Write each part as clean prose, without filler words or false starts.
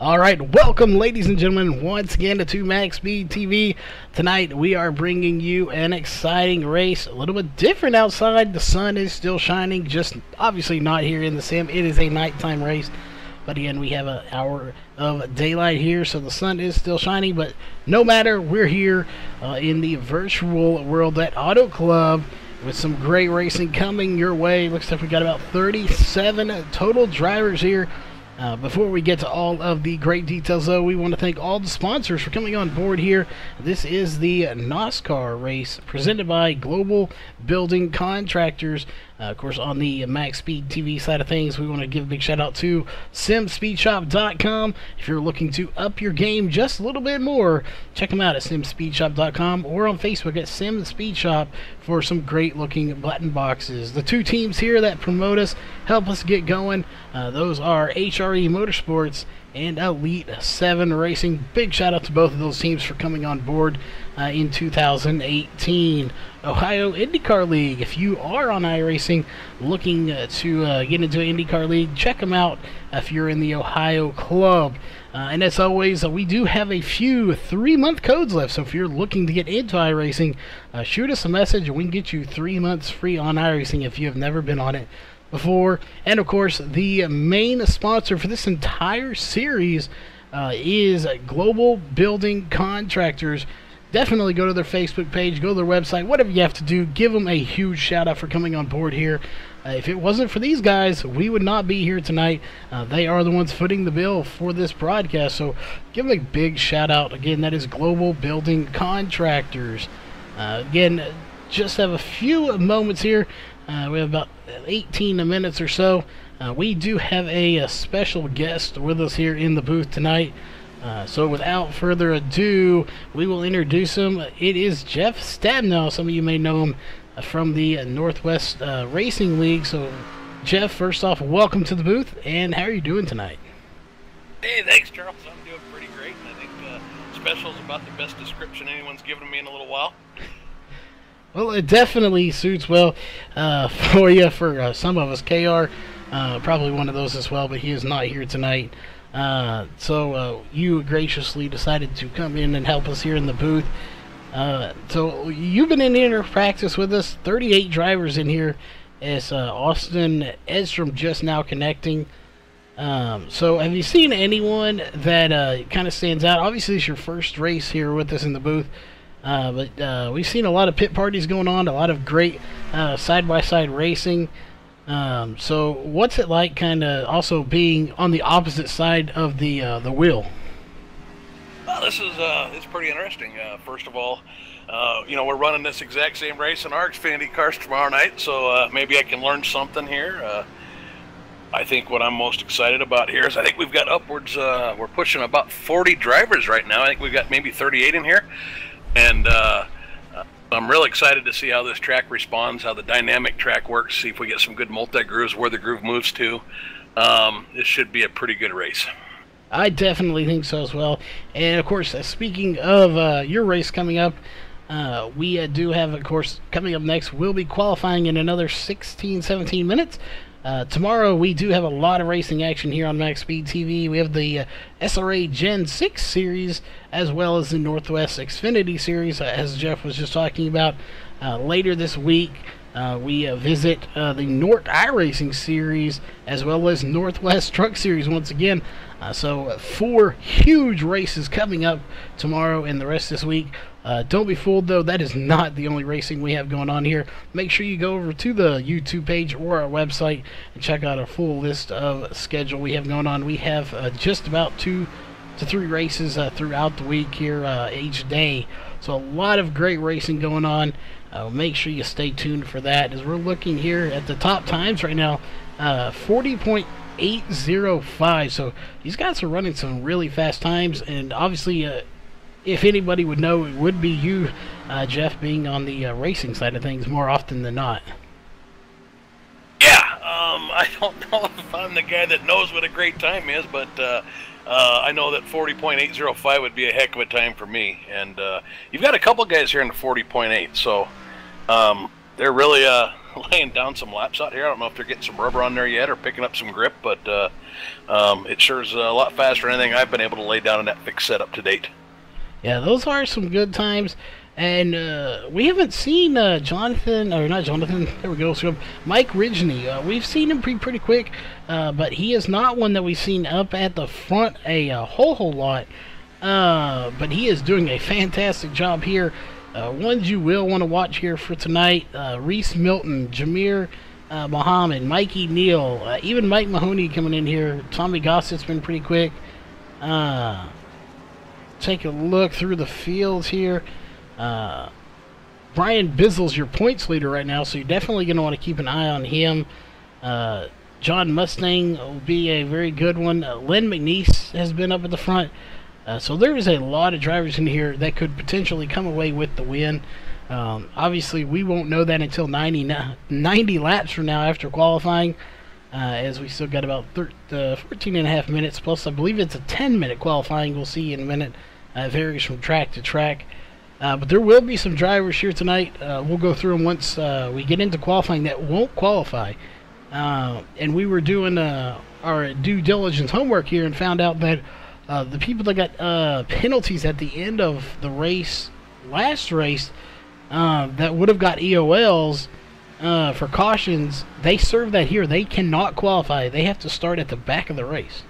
Alright, welcome ladies and gentlemen once again to Max Speed TV. Tonight we are bringing you an exciting race, a little bit different outside. The sun is still shining, just obviously not here in the sim. It is a nighttime race, but again we have an hour of daylight here, so the sun is still shining. But no matter, we're here in the virtual world at Auto Club with some great racing coming your way. Looks like we got about 37 total drivers here. Before we get to all of the great details, though, we want to thank all the sponsors for coming on board here. This is the NOSCAR race presented by Global Building Contractors. Of course, on the Max Speed TV side of things, we want to give a big shout out to simspeedshop.com. If you're looking to up your game just a little bit more, check them out at simspeedshop.com or on Facebook at simspeedshop for some great looking button boxes. The two teams here that promote us, help us get going, those are HRE Motorsports and Elite 7 Racing. Big shout out to both of those teams for coming on board in 2018. Ohio IndyCar League. If you are on iRacing looking to get into an IndyCar League, check them out if you're in the Ohio club. And as always, we do have a few 3-month codes left, so if you're looking to get into iRacing, shoot us a message and we can get you 3 months free on iRacing if you have never been on it before. And of course, the main sponsor for this entire series is Global Building Contractors. Definitely go to their Facebook page, go to their website, whatever you have to do. Give them a huge shout out for coming on board here. If it wasn't for these guys, we would not be here tonight. They are the ones footing the bill for this broadcast, so give them a big shout out. Again, that is Global Building Contractors. Again, just have a few moments here. We have about 18 minutes or so. We do have a special guest with us here in the booth tonight. So without further ado, we will introduce him. It is Jeff Stabnow. Some of you may know him from the Northwest Racing League. So, Jeff, first off, welcome to the booth, and how are you doing tonight? Hey, thanks, Charles. I'm doing pretty great, and I think special is about the best description anyone's given me in a little while. Well, it definitely suits well for you, for some of us. KR, probably one of those as well, but he is not here tonight. So you graciously decided to come in and help us here in the booth. So you've been in here to practice with us. 38 drivers in here as Austin Edstrom just now connecting. So have you seen anyone that kind of stands out? Obviously it's your first race here with us in the booth, but we've seen a lot of pit parties going on, a lot of great side-by-side racing. So what's it like kind of also being on the opposite side of the wheel? Well, this is it's pretty interesting. First of all, you know, we're running this exact same race in our Xfinity cars tomorrow night, so maybe I can learn something here. I think what I'm most excited about here is I think we've got upwards, we're pushing about 40 drivers right now. I think we've got maybe 38 in here, and I'm really excited to see how this track responds, how the dynamic track works, see if we get some good multi-grooves, where the groove moves to. This should be a pretty good race. I definitely think so as well. And of course, speaking of your race coming up, we do have, of course, coming up next, we'll be qualifying in another 16-17 minutes. Tomorrow we do have a lot of racing action here on Max Speed TV. We have the SRA Gen 6 series as well as the Northwest Xfinity series, as Jeff was just talking about. Later this week we visit the Nort iRacing series as well as Northwest Truck series once again. So 4 huge races coming up tomorrow and the rest this week. Don't be fooled, though, that is not the only racing we have going on here. Make sure you go over to the YouTube page or our website and check out a full list of schedule we have going on. We have just about 2 to 3 races throughout the week here each day. So a lot of great racing going on. Make sure you stay tuned for that, as we're looking here at the top times right now. 40.805. So these guys are running some really fast times, and obviously if anybody would know, it would be you, Jeff, being on the racing side of things more often than not. Yeah, I don't know if I'm the guy that knows what a great time is, but I know that 40.805 would be a heck of a time for me. And you've got a couple guys here in the 40.8, so they're really laying down some laps out here. I don't know if they're getting some rubber on there yet or picking up some grip, but it sure is a lot faster than anything I've been able to lay down in that fixed setup to date. Yeah, those are some good times. And we haven't seen Jonathan, or not Jonathan, there we go, so Mike Ridgely. We've seen him pretty quick, but he is not one that we've seen up at the front a whole lot. But he is doing a fantastic job here. Ones you will want to watch here for tonight, Reese Milton, Jameer Muhammad, Mikey Neal, even Mike Mahoney coming in here. Tommy Gossett's been pretty quick. Take a look through the fields here. Brian Bizzle's your points leader right now, so you're definitely going to want to keep an eye on him. John Mustang will be a very good one. Len McNeese has been up at the front. So there is a lot of drivers in here that could potentially come away with the win. Obviously, we won't know that until 90 laps from now after qualifying, as we still got about 14 and a half minutes, plus I believe it's a 10-minute qualifying. We'll see in a minute. It varies from track to track. But there will be some drivers here tonight. We'll go through them once we get into qualifying that won't qualify. And we were doing our due diligence homework here and found out that the people that got penalties at the end of the race, last race, that would have got EOLs for cautions, they serve that here. They cannot qualify. They have to start at the back of the race.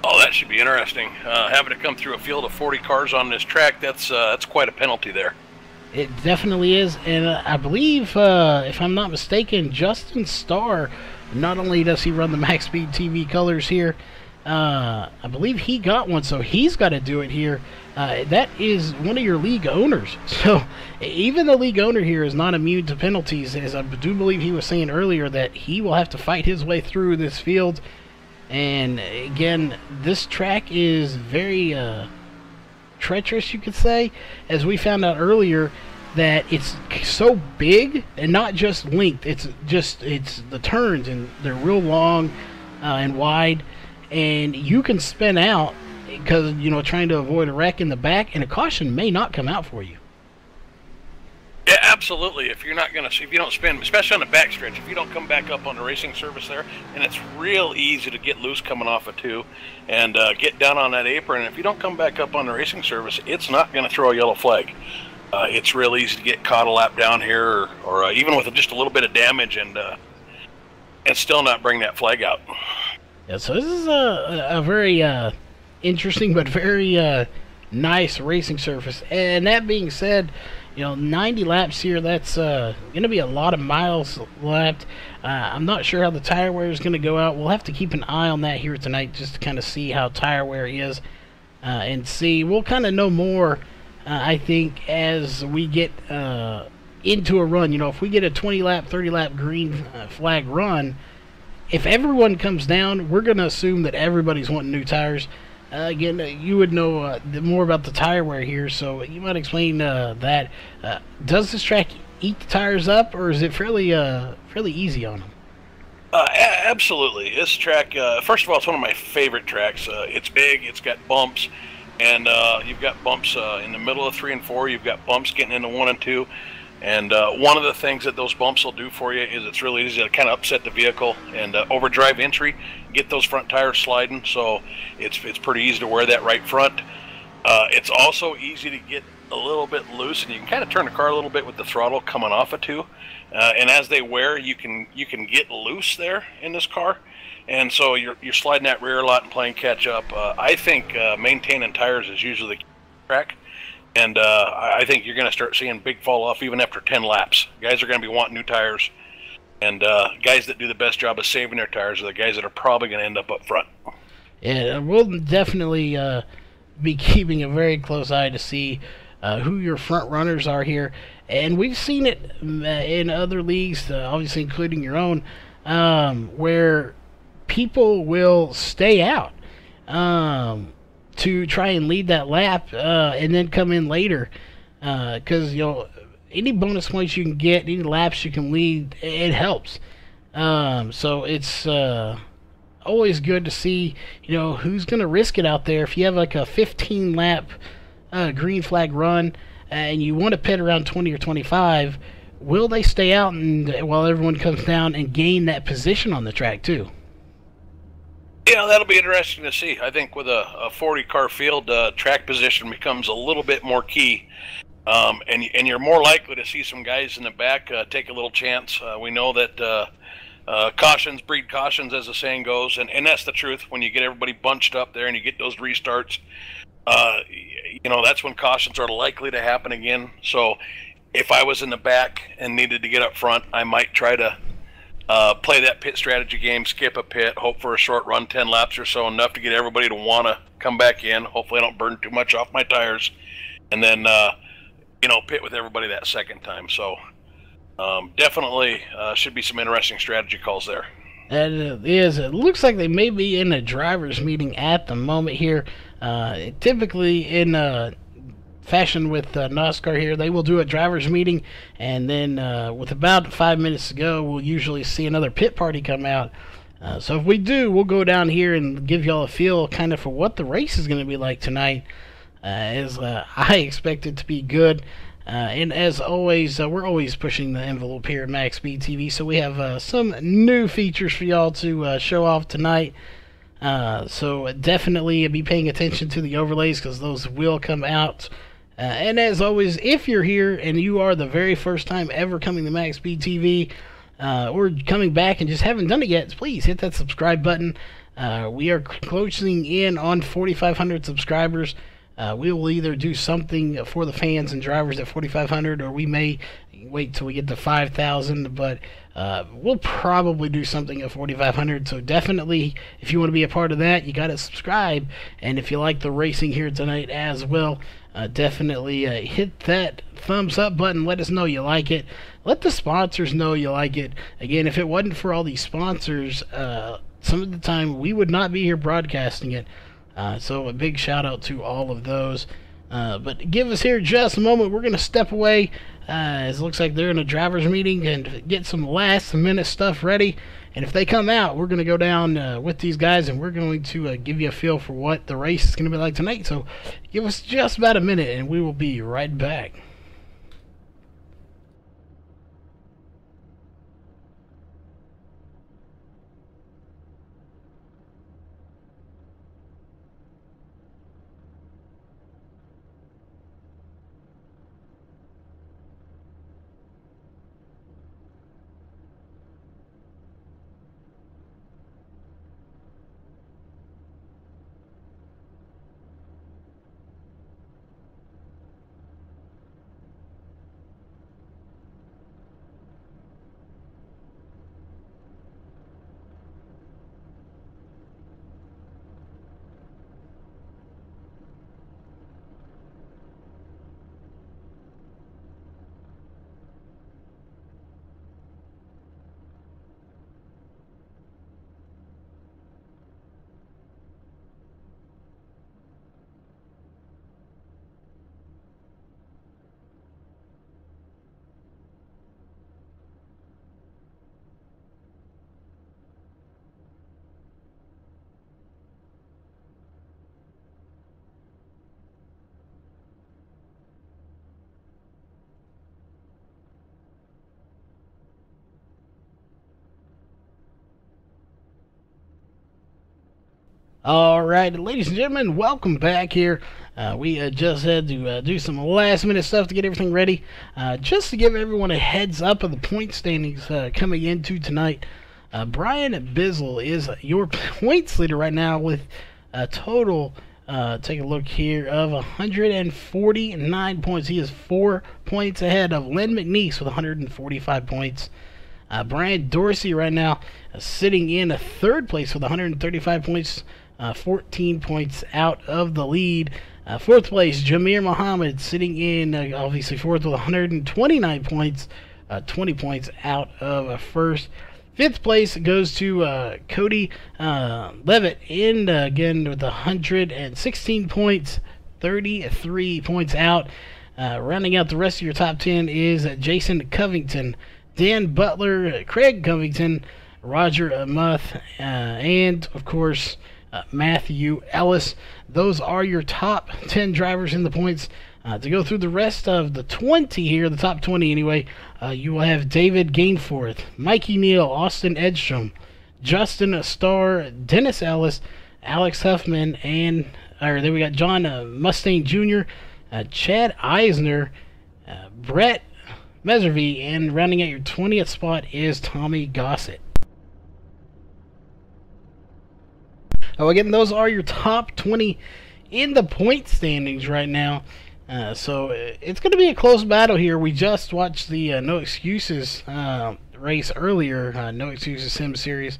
Oh, that should be interesting. Having to come through a field of 40 cars on this track, that's quite a penalty there. It definitely is, and I believe, if I'm not mistaken, Justin Starr, not only does he run the Max Speed TV colors here, I believe he got one, so he's got to do it here. That is one of your league owners. So even the league owner here is not immune to penalties, as I do believe he was saying earlier that he will have to fight his way through this field. And again, this track is very treacherous, you could say, as we found out earlier that it's so big and not just length. It's the turns, and they're real long and wide, and you can spin out because trying to avoid a wreck in the back, and a caution may not come out for you. Yeah, absolutely. If you don't spin, especially on the backstretch, if you don't come back up on the racing surface there, and it's real easy to get loose coming off of 2 and get down on that apron. And if you don't come back up on the racing surface, it's not going to throw a yellow flag. It's real easy to get caught a lap down here, or even with just a little bit of damage, and still not bring that flag out. Yeah, so this is a very interesting but very nice racing surface. And that being said, 90 laps here, that's going to be a lot of miles lapped. I'm not sure how the tire wear is going to go out. We'll have to keep an eye on that here tonight just to kind of see how tire wear is and see. We'll kind of know more, I think, as we get into a run. If we get a 20-lap, 30-lap green flag run, if everyone comes down, we're going to assume that everybody's wanting new tires. Again, you would know more about the tire wear here, so you might explain that. Does this track eat the tires up, or is it fairly easy on them? Absolutely. This track, first of all, it's one of my favorite tracks. It's big, it's got bumps, and you've got bumps in the middle of 3 and 4. You've got bumps getting into 1 and 2. And one of the things that those bumps will do for you is it's really easy to kind of upset the vehicle and overdrive entry, get those front tires sliding. So it's pretty easy to wear that right front. It's also easy to get a little bit loose, and you can kind of turn the car a little bit with the throttle coming off of 2. And as they wear, you can get loose there in this car, and so you're sliding that rear a lot and playing catch up. I think maintaining tires is usually the track. And I think you're going to start seeing big fall off even after 10 laps. Guys are going to be wanting new tires. And guys that do the best job of saving their tires are the guys that are probably going to end up front. Yeah, we'll definitely be keeping a very close eye to see who your front runners are here. And we've seen it in other leagues, obviously including your own, where people will stay out to try and lead that lap and then come in later, because any bonus points you can get, any laps you can lead, it helps. So it's always good to see who's going to risk it out there. If you have like a 15 lap green flag run and you want to pit around 20 or 25, will they stay out and while everyone comes down and gain that position on the track too? Yeah, that'll be interesting to see. I think with a 40-car field, track position becomes a little bit more key. And you're more likely to see some guys in the back take a little chance. We know that cautions breed cautions, as the saying goes, and that's the truth. When you get everybody bunched up there and you get those restarts, that's when cautions are likely to happen again. So if I was in the back and needed to get up front, I might try to play that pit strategy game, skip a pit, hope for a short run, 10 laps or so, enough to get everybody to want to come back in. Hopefully I don't burn too much off my tires. And then, pit with everybody that second time. So definitely should be some interesting strategy calls there. And it looks like they may be in a driver's meeting at the moment here. Typically in fashion with NOSCAR here, they will do a driver's meeting, and then with about 5 minutes to go, we'll usually see another pit party come out. So if we do, we'll go down here and give y'all a feel kind of for what the race is going to be like tonight, as I expect it to be good. And as always, we're always pushing the envelope here at Max Speed TV, so we have some new features for y'all to show off tonight. So definitely be paying attention to the overlays, because those will come out. And as always, if you're here and you are the very first time ever coming to Max Speed TV, or coming back and just haven't done it yet, please hit that subscribe button. We are closing in on 4,500 subscribers. We will either do something for the fans and drivers at 4,500, or we may wait till we get to 5,000, but we'll probably do something at 4,500. So definitely, if you want to be a part of that, you got to subscribe. And if you like the racing here tonight as well, definitely hit that thumbs up button. Let us know you like it. Let the sponsors know you like it. Again, if it wasn't for all these sponsors, some of the time we would not be here broadcasting it. So a big shout out to all of those. But give us here just a moment. We're going to step away, as it looks like they're in a driver's meeting, and get some last minute stuff ready. And if they come out, we're going to go down with these guys, and we're going to give you a feel for what the race is going to be like tonight. So give us just about a minute, and we will be right back. Alright, ladies and gentlemen, welcome back here. We just had to do some last minute stuff to get everything ready. Just to give everyone a heads up of the point standings coming into tonight. Brian Bizzle is your points leader right now with a total, take a look here, of 149 points. He is 4 points ahead of Len McNeese with 145 points. Brian Dorsey right now sitting in a third place with 135 points. 14 points out of the lead. Fourth place, Jameer Muhammad sitting in obviously fourth with 129 points. 20 points out of first. Fifth place goes to Cody Levitt in again with 116 points. 33 points out. Rounding out the rest of your top 10 is Jason Covington, Dan Butler, Craig Covington, Roger Muth, and of course Matthew Ellis. Those are your top 10 drivers in the points. To go through the rest of the 20 here, the top 20 anyway, you will have David Gainforth, Mikey Neal, Austin Edstrom, Justin Starr, Dennis Ellis, Alex Huffman, and then we got John Mustaine Jr., Chad Eisner, Brett Meservy, and rounding out your 20th spot is Tommy Gossett. Oh, again, those are your top 20 in the point standings right now. So it's going to be a close battle here. We just watched the No Excuses race earlier, No Excuses Sim Series,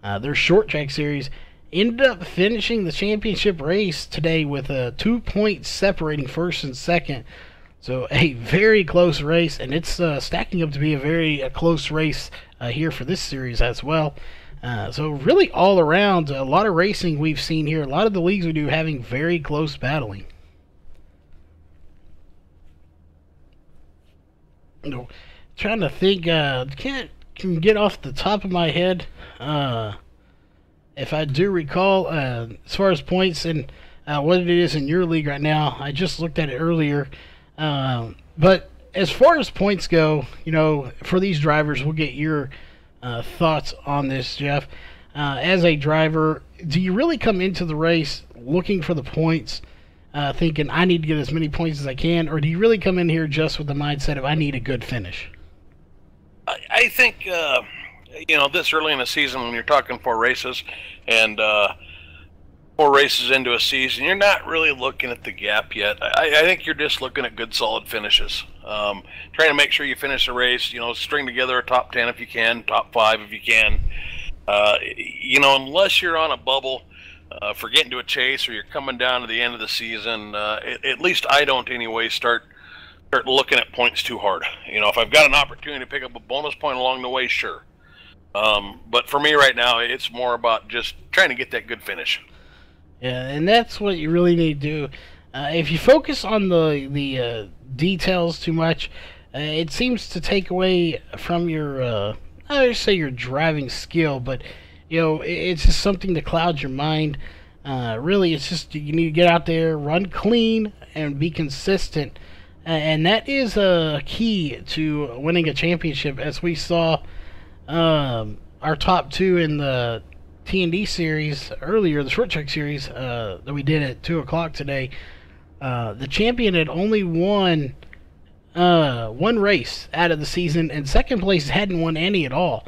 their short track series. Ended up finishing the championship race today with 2 points separating first and second. So a very close race, and it's stacking up to be a very close race here for this series as well. So really all around, a lot of racing we've seen here. A lot of the leagues we do having very close battling. Trying to think, can get off the top of my head if I do recall as far as points and what it is in your league right now. I just looked at it earlier, but as far as points go, for these drivers, we'll get your thoughts on this, Jeff. As a driver, do you really come into the race looking for the points, thinking I need to get as many points as I can, or do you really come in here just with the mindset of I need a good finish? I think, this early in the season when you're talking 4 races and 4 races into a season, you're not really looking at the gap yet. I think you're just looking at good, solid finishes. Trying to make sure you finish the race, string together a top 10 if you can, top 5 if you can. Unless you're on a bubble for getting to a chase or you're coming down to the end of the season, at least I don't anyway start looking at points too hard. If I've got an opportunity to pick up a bonus point along the way, sure. But for me right now, it's more about just trying to get that good finish. Yeah, and that's what you really need to do. If you focus on the details too much, it seems to take away from your, I would say your driving skill, but, it's just something that clouds your mind. Really, it's just you need to get out there, run clean, and be consistent. And that is a key to winning a championship, as we saw our top 2 in the T&D series earlier, the short track series that we did at 2 o'clock today. The champion had only won one race out of the season, and second place hadn't won any at all.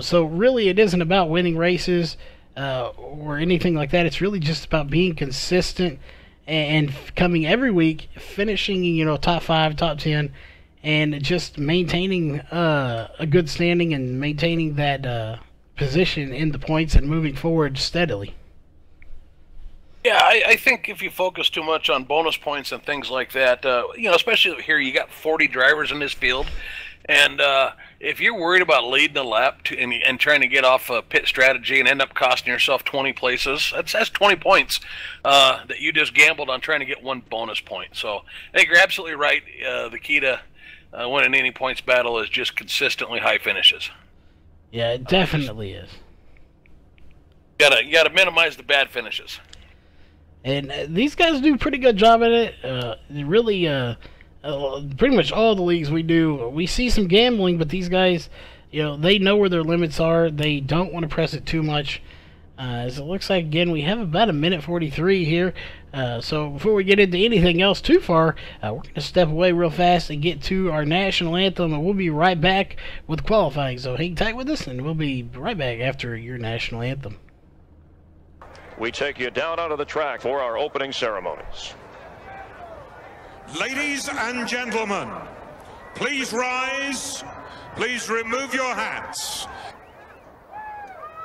So really it isn't about winning races or anything like that. It's really just about being consistent and coming every week, finishing, top 5, top 10, and just maintaining a good standing and maintaining that position in the points and moving forward steadily. Yeah, I think if you focus too much on bonus points and things like that, especially here, you got 40 drivers in this field, and if you're worried about leading a lap and trying to get off a pit strategy and end up costing yourself 20 places, that's 20 points that you just gambled on trying to get one bonus point. So I think you're absolutely right. The key to winning any points battle is just consistently high finishes. Yeah, it definitely is. You gotta minimize the bad finishes. And these guys do a pretty good job at it. Really, pretty much all the leagues we do, we see some gambling, but these guys, they know where their limits are. They don't want to press it too much. As it looks like, again, we have about 1:43 here. So before we get into anything else too far, we're going to step away real fast and get to our national anthem, and we'll be right back with qualifying. So hang tight with us, and we'll be right back after your national anthem. We take you down onto the track for our opening ceremonies. Ladies and gentlemen, please rise. Please remove your hats.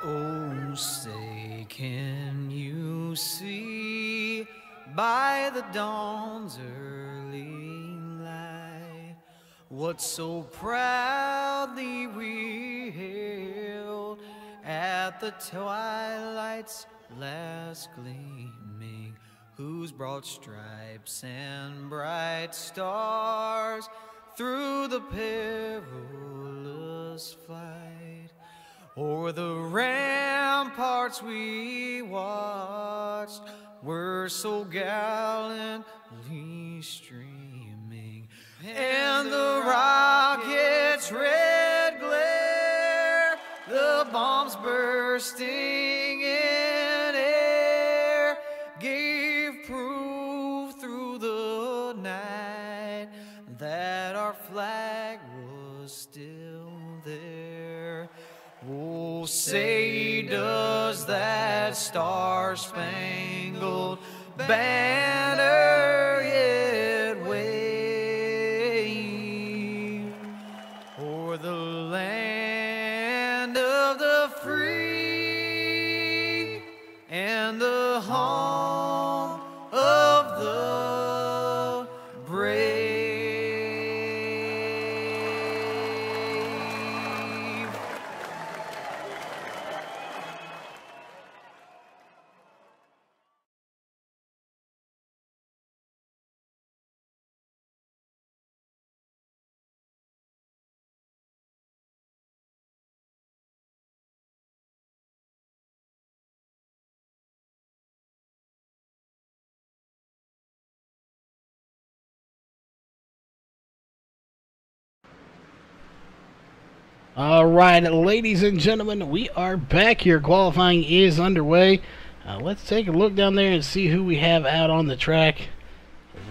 Oh, say, can you see by the dawn's early light what so proudly we hailed at the twilight's last gleaming, whose broad stripes and bright stars through the perilous flight o'er the ramparts we watched were so gallantly streaming, and the rocket's red glare, the bombs bursting in air, gave proof through the night that our flag was still there. Oh, say does that star-spangled banner yet wave o'er the land of the free and the home of the brave. Alright, ladies and gentlemen, we are back here. Qualifying is underway. Let's take a look down there and see who we have out on the track.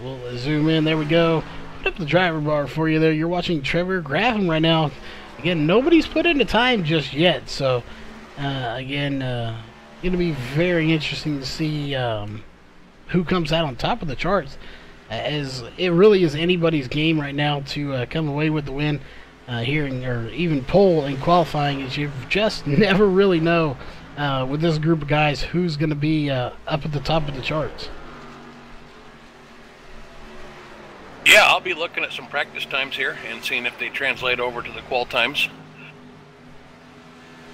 We'll zoom in. There we go. Put up the driver bar for you there. You're watching Trevor Graham right now. Again, nobody's put in the time just yet. So, again, going to be very interesting to see who comes out on top of the charts. As it really is anybody's game right now to come away with the win. Here or even pole in qualifying, is you just never really know with this group of guys who's going to be up at the top of the charts. Yeah, I'll be looking at some practice times here and seeing if they translate over to the qual times.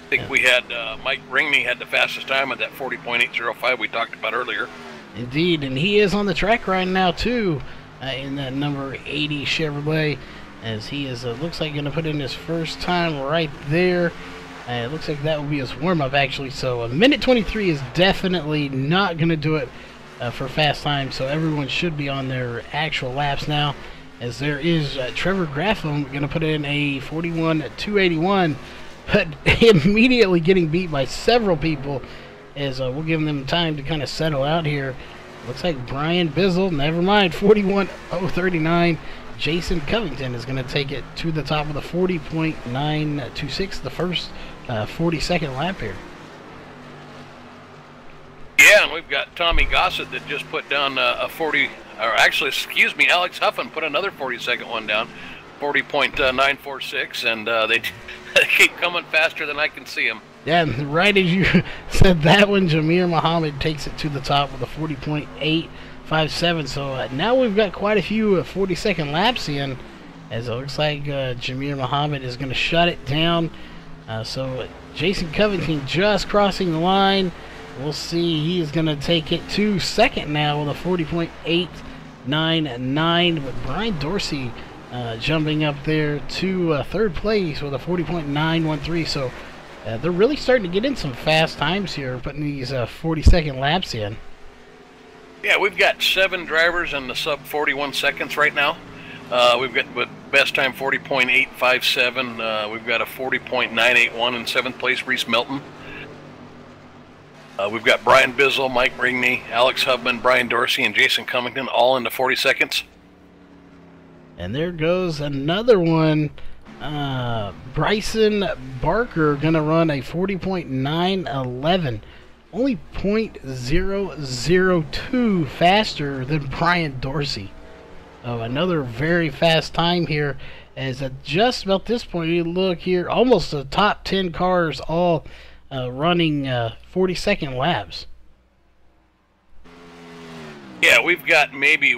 I think we had Mike Ringney had the fastest time at that 40.805 we talked about earlier. Indeed, and he is on the track right now too in that number 80 Chevrolet. As he is, looks like going to put in his first time right there. It looks like that will be his warm-up, actually. So a minute 23 is definitely not going to do it for fast time. So everyone should be on their actual laps now. As there is Trevor Graham going to put in a 41.281, but immediately getting beat by several people. As we'll give them time to kind of settle out here. Looks like Brian Bizzle, never mind, 41.039. Jason Covington is going to take it to the top of the 40.926, the first 40-second lap here. Yeah, and we've got Tommy Gossett that just put down a 40, or actually, excuse me, Alex Huffman put another 40-second one down, 40.946, and they keep coming faster than I can see them. Yeah, and right as you said that one, Jamir Muhammad takes it to the top with a 40.857. So now we've got quite a few 40-second laps in, as it looks like Jamir Muhammad is going to shut it down. So Jason Covington just crossing the line. We'll see. He is going to take it to second now with a 40.899. But Brian Dorsey jumping up there to third place with a 40.913. So they're really starting to get in some fast times here, putting these 40-second laps in. Yeah, we've got 7 drivers in the sub 41 seconds right now. We've got with best time 40.857. We've got a 40.981 in 7th place, Reese Milton. We've got Brian Bizzle, Mike Ringney, Alex Hubman, Brian Dorsey, and Jason Cummington all into 40 seconds. And there goes another one. Bryson Barker going to run a 40.911. Only 0.002 faster than Brian Dorsey. Another very fast time here. As at just about this point, you look here, almost the top 10 cars all running 40-second laps. Yeah, we've got maybe,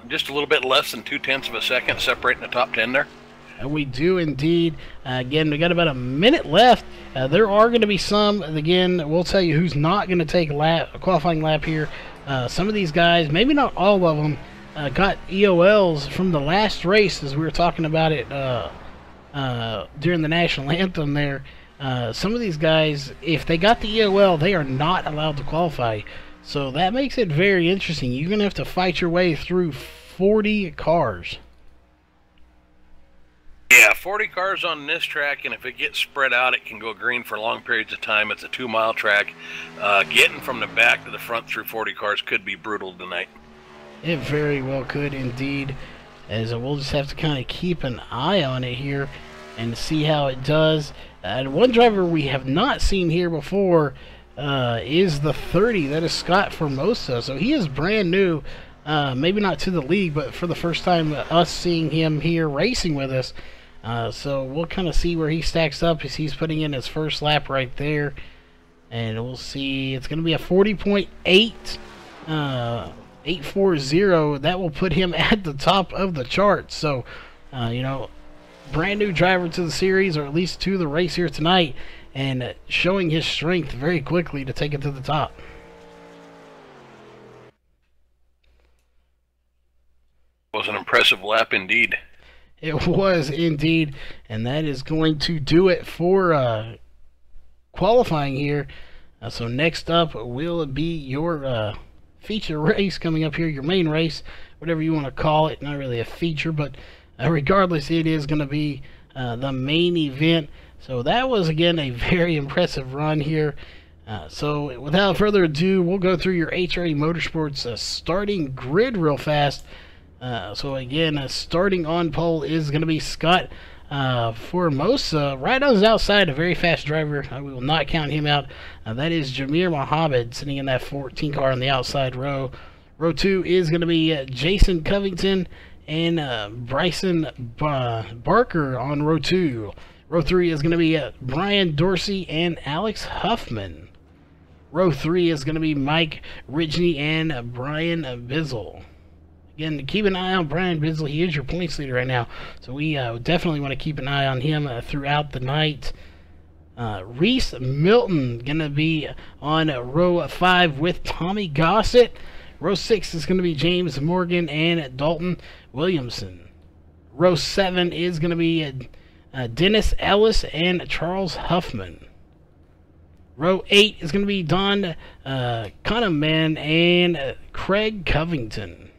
just a little bit less than 0.2 of a second separating the top 10 there. We do indeed. Again, we got about a minute left. There are going to be some, again, we'll tell you who's not going to take a qualifying lap here. Some of these guys, maybe not all of them, got EOLs from the last race, as we were talking about it during the national anthem there. Some of these guys, if they got the EOL, they are not allowed to qualify. So that makes it very interesting. You're going to have to fight your way through 40 cars. Yeah, 40 cars on this track, and if it gets spread out, it can go green for long periods of time. It's a 2-mile track. Getting from the back to the front through 40 cars could be brutal tonight. It very well could indeed, as we'll just have to kind of keep an eye on it here and see how it does. And one driver we have not seen here before is the 30. That is Scott Formosa. So he is brand new, maybe not to the league, but for the first time us seeing him here racing with us. So we'll kind of see where he stacks up as he's putting in his first lap right there. And we'll see. It's going to be a 40.8, 840. That will put him at the top of the chart. So, you know, brand new driver to the series, or at least to the race here tonight, and showing his strength very quickly to take it to the top. Was an impressive lap indeed. It was indeed, and that is going to do it for qualifying here. So next up will be your feature race coming up here, your main race, whatever you want to call it. Not really a feature, but regardless, it is going to be the main event. So that was, again, a very impressive run here. So without further ado, we'll go through your HRA Motorsports starting grid real fast. So again, starting on pole is going to be Scott Formosa. Right on the outside, a very fast driver. We will not count him out. That is Jamir Mohammed sitting in that 14 car on the outside row. Row 2 is going to be Jason Covington and Bryson Barker on row 2. Row 3 is going to be Brian Dorsey and Alex Huffman. Row 3 is going to be Mike Ridgely and Brian Bizzle. Again, keep an eye on Brian Bizzle. He is your points leader right now. So we definitely want to keep an eye on him throughout the night. Reese Milton going to be on row 5 with Tommy Gossett. Row 6 is going to be James Morgan and Dalton Williamson. Row 7 is going to be Dennis Ellis and Charles Huffman. Row 8 is going to be Don Kahneman and Craig Covington.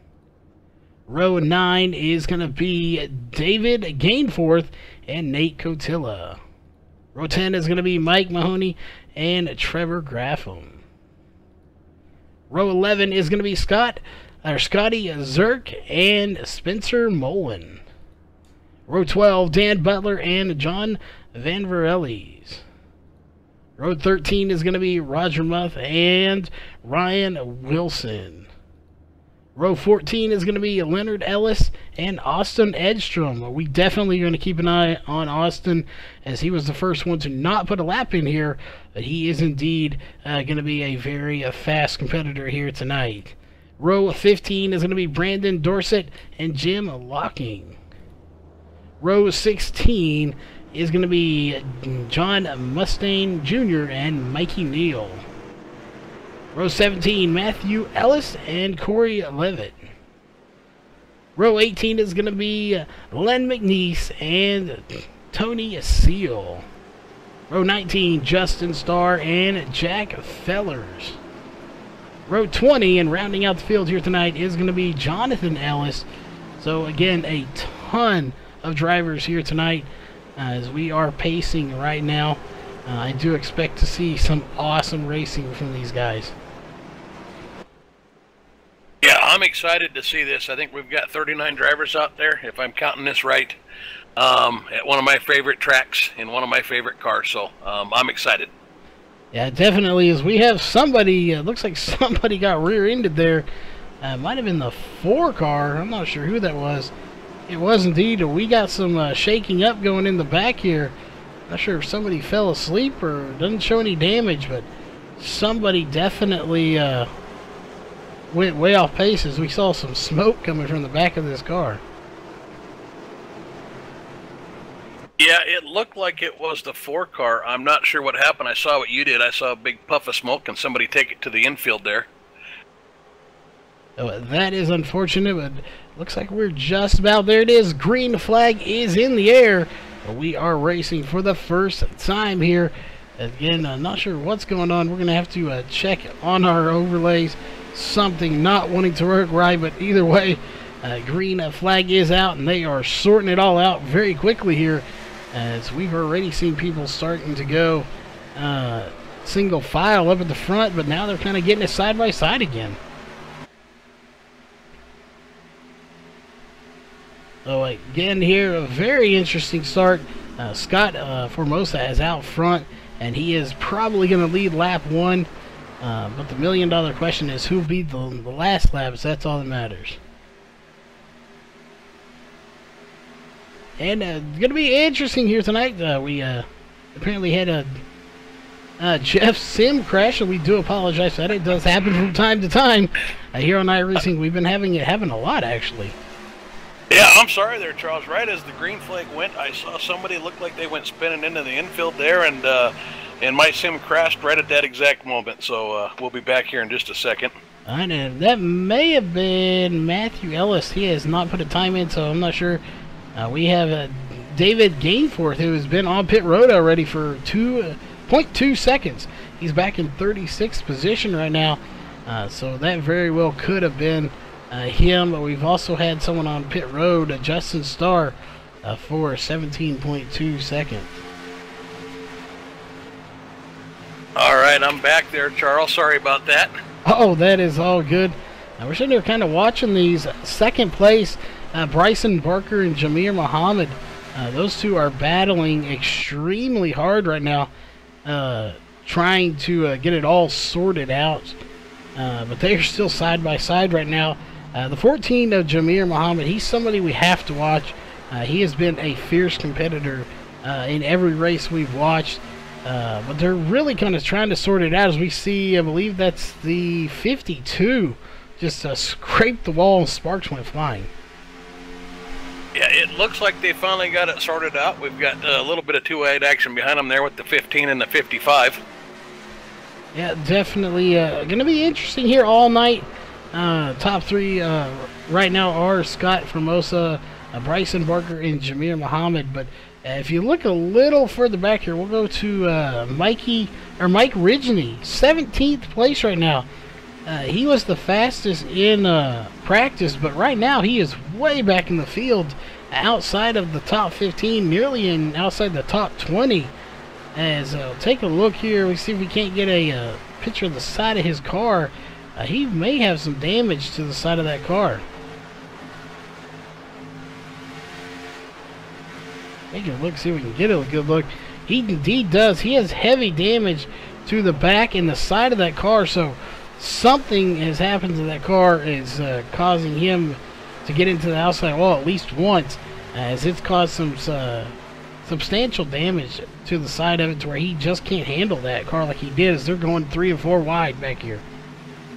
Row 9 is going to be David Gainforth and Nate Cotilla. Row 10 is going to be Mike Mahoney and Trevor Graffam. Row 11 is going to be Scotty Zerk and Spencer Mullen. Row 12, Dan Butler and John Van Verelles. Row 13 is going to be Roger Muth and Ryan Wilson. Row 14 is going to be Leonard Ellis and Austin Edstrom. We definitely are going to keep an eye on Austin, as he was the first one to not put a lap in here, but he is indeed going to be a very fast competitor here tonight. Row 15 is going to be Brandon Dorsett and Jim Locking. Row 16 is going to be John Mustaine Jr. and Mikey Neal. Row 17, Matthew Ellis and Corey Levitt. Row 18 is going to be Len McNeese and Tony Seal. Row 19, Justin Starr and Jack Fellers. Row 20, and rounding out the field here tonight, is going to be Jonathan Ellis. So again, a ton of drivers here tonight as we are pacing right now. I do expect to see some awesome racing from these guys. Yeah, I'm excited to see this. I think we've got 39 drivers out there, if I'm counting this right, at one of my favorite tracks in one of my favorite cars. So I'm excited. Yeah, it definitely is. We have somebody, looks like somebody got rear-ended there. Might have been the 4 car. I'm not sure who that was. It was indeed. We got some shaking up going in the back here. Not sure if somebody fell asleep or doesn't show any damage, but somebody definitely went way off pace as we saw some smoke coming from the back of this car. Yeah, it looked like it was the 4 car. I'm not sure what happened. I saw what you did. I saw a big puff of smoke and somebody take it to the infield there. So that is unfortunate, but looks like we're just about there. It is. Green flag is in the air. We are racing for the first time here Again, not sure what's going on. We're going to have to check on our overlays. Something not wanting to work right, but either way, green flag is out, and they are sorting it all out very quickly here, as we've already seen people starting to go single file up at the front, but now they're kind of getting it side by side again. So again here, a very interesting start. Scott Formosa is out front, and he is probably going to lead lap 1. But the million-dollar question is who'll be the last laps. That's all that matters. And it's going to be interesting here tonight. We apparently had a Jeff Sim crash, and we do apologize for that. It does happen from time to time. Here on iRacing, we've been having a lot, actually. Yeah, I'm sorry there, Charles. Right as the green flag went, I saw somebody look like they went spinning into the infield there, and my sim crashed right at that exact moment. So we'll be back here in just a second. I know. That may have been Matthew Ellis. He has not put a time in, so I'm not sure. We have David Gainforth, who has been on pit road already for 2.2 seconds. He's back in 36th position right now, so that very well could have been him. But we've also had someone on pit road, Justin Starr, for 17.2 seconds. All right, I'm back there, Charles. Sorry about that. Oh, that is all good. We're sitting there kind of watching these second place, Bryson Barker and Jameer Muhammad. Those two are battling extremely hard right now, trying to get it all sorted out. But they are still side by side right now. The 14 of Jameer Muhammad, he's somebody we have to watch. He has been a fierce competitor in every race we've watched. But they're really kind of trying to sort it out, as we see, I believe that's the 52. Just scraped the wall and sparks went flying. Yeah, it looks like they finally got it sorted out. We've got a little bit of two-eyed action behind them there with the 15 and the 55. Yeah, definitely going to be interesting here all night. Top three right now are Scott Formosa, Bryson Barker, and Jameer Muhammad. But if you look a little further back here, we'll go to Mike Ridgeny, 17th place right now. He was the fastest in practice, but right now he is way back in the field, outside of the top 15, nearly outside the top 20. As take a look here, we see if we can't get a picture of the side of his car. He may have some damage to the side of that car. Take a look, see if we can get a good look. He indeed does. He has heavy damage to the back and the side of that car, so something has happened to that car, is causing him to get into the outside wall at least once, as it's caused some substantial damage to the side of it, to where he just can't handle that car like he did, as they're going 3 and 4 wide back here.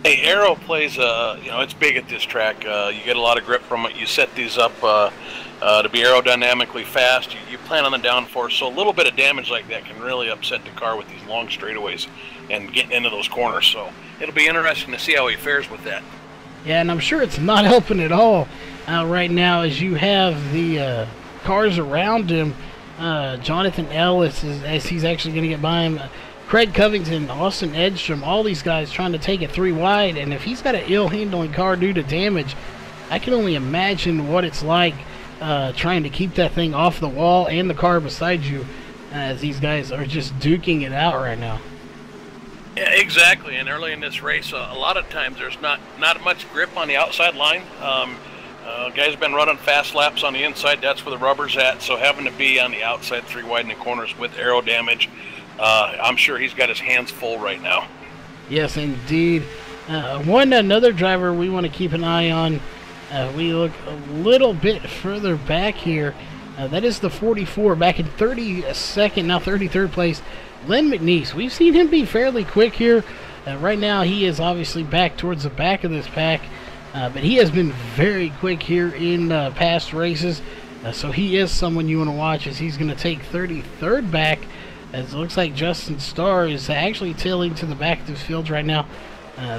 Hey, Aero plays, it's big at this track. You get a lot of grip from it. You set these up to be aerodynamically fast. You plan on the downforce, so a little bit of damage like that can really upset the car with these long straightaways and getting into those corners. So it'll be interesting to see how he fares with that. Yeah, and I'm sure it's not helping at all right now, as you have the cars around him. Jonathan Ellis, as he's actually going to get by him. Craig Covington, Austin Edstrom, all these guys trying to take it 3 wide. And if he's got an ill-handling car due to damage, I can only imagine what it's like trying to keep that thing off the wall and the car beside you, as these guys are just duking it out right now. Yeah, exactly. And early in this race, a lot of times there's not much grip on the outside line. Guys have been running fast laps on the inside. That's where the rubber's at. So having to be on the outside 3 wide in the corners with aero damage, I'm sure he's got his hands full right now. Yes, indeed. Another driver we want to keep an eye on. We look a little bit further back here. That is the 44, back in 32nd, now 33rd place. Len McNeese. We've seen him be fairly quick here. Right now he is obviously back towards the back of this pack. But he has been very quick here in past races. So he is someone you want to watch, as he's going to take 33rd back. As it looks like Justin Starr is actually tailing to the back of the field right now.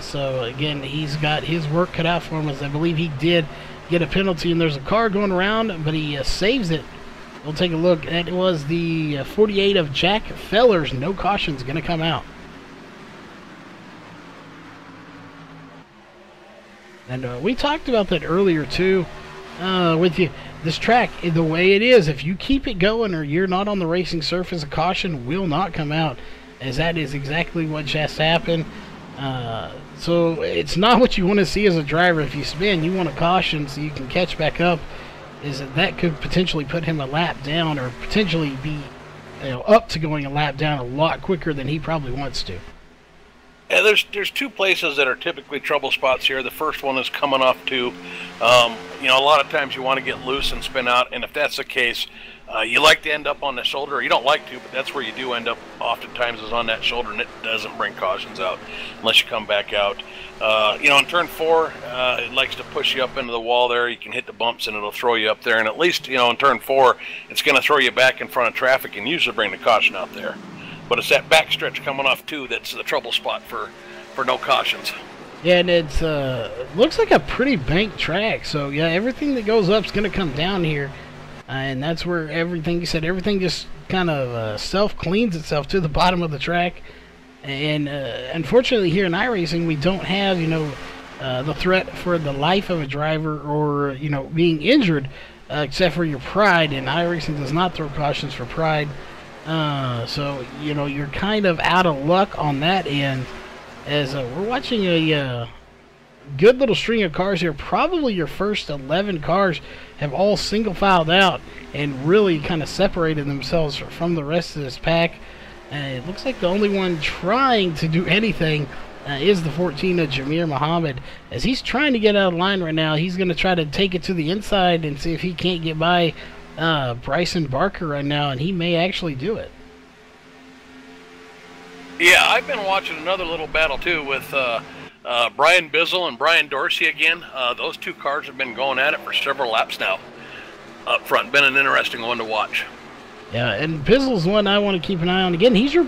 So again, he's got his work cut out for him, as I believe he did get a penalty. And there's a car going around, but he saves it We'll take a look. It was the 48 of Jack Fellers. No caution's going to come out. And we talked about that earlier too with you. This track, the way it is, if you keep it going or you're not on the racing surface, a caution will not come out, as that is exactly what just happened. So it's not what you want to see as a driver. If you spin, you want a caution so you can catch back up. Is that could potentially put him a lap down, or potentially be up to going a lap down a lot quicker than he probably wants to. Yeah, there's two places that are typically trouble spots here. The first one is coming off two. A lot of times you want to get loose and spin out, and if that's the case, you like to end up on the shoulder. Or you don't like to, but that's where you do end up oftentimes, is on that shoulder, and it doesn't bring cautions out unless you come back out. In turn 4, it likes to push you up into the wall there. You can hit the bumps and it'll throw you up there, and at least, in turn 4, it's going to throw you back in front of traffic and usually bring the caution out there. But it's that back stretch coming off 2 that's the trouble spot for no cautions. Yeah, and it's looks like a pretty banked track. So yeah, everything that goes up is going to come down here, and that's where everything, you said, everything just kind of self-cleans itself to the bottom of the track. And unfortunately, here in iRacing, we don't have the threat for the life of a driver or being injured, except for your pride. And iRacing does not throw cautions for pride. So you're kind of out of luck on that end, as we're watching a good little string of cars here. Probably your first 11 cars have all single filed out and really kind of separated themselves from the rest of this pack. It looks like the only one trying to do anything is the 14 of Jamir Muhammad, as he's trying to get out of line right now. He's going to try to take it to the inside and see if he can't get by Bryson Barker right now, and he may actually do it. Yeah, I've been watching another little battle too with Brian Bizzle and Brian Dorsey again. Those two cars have been going at it for several laps now up front. Been an interesting one to watch. Yeah, and Bizzle's one I want to keep an eye on. Again, he's your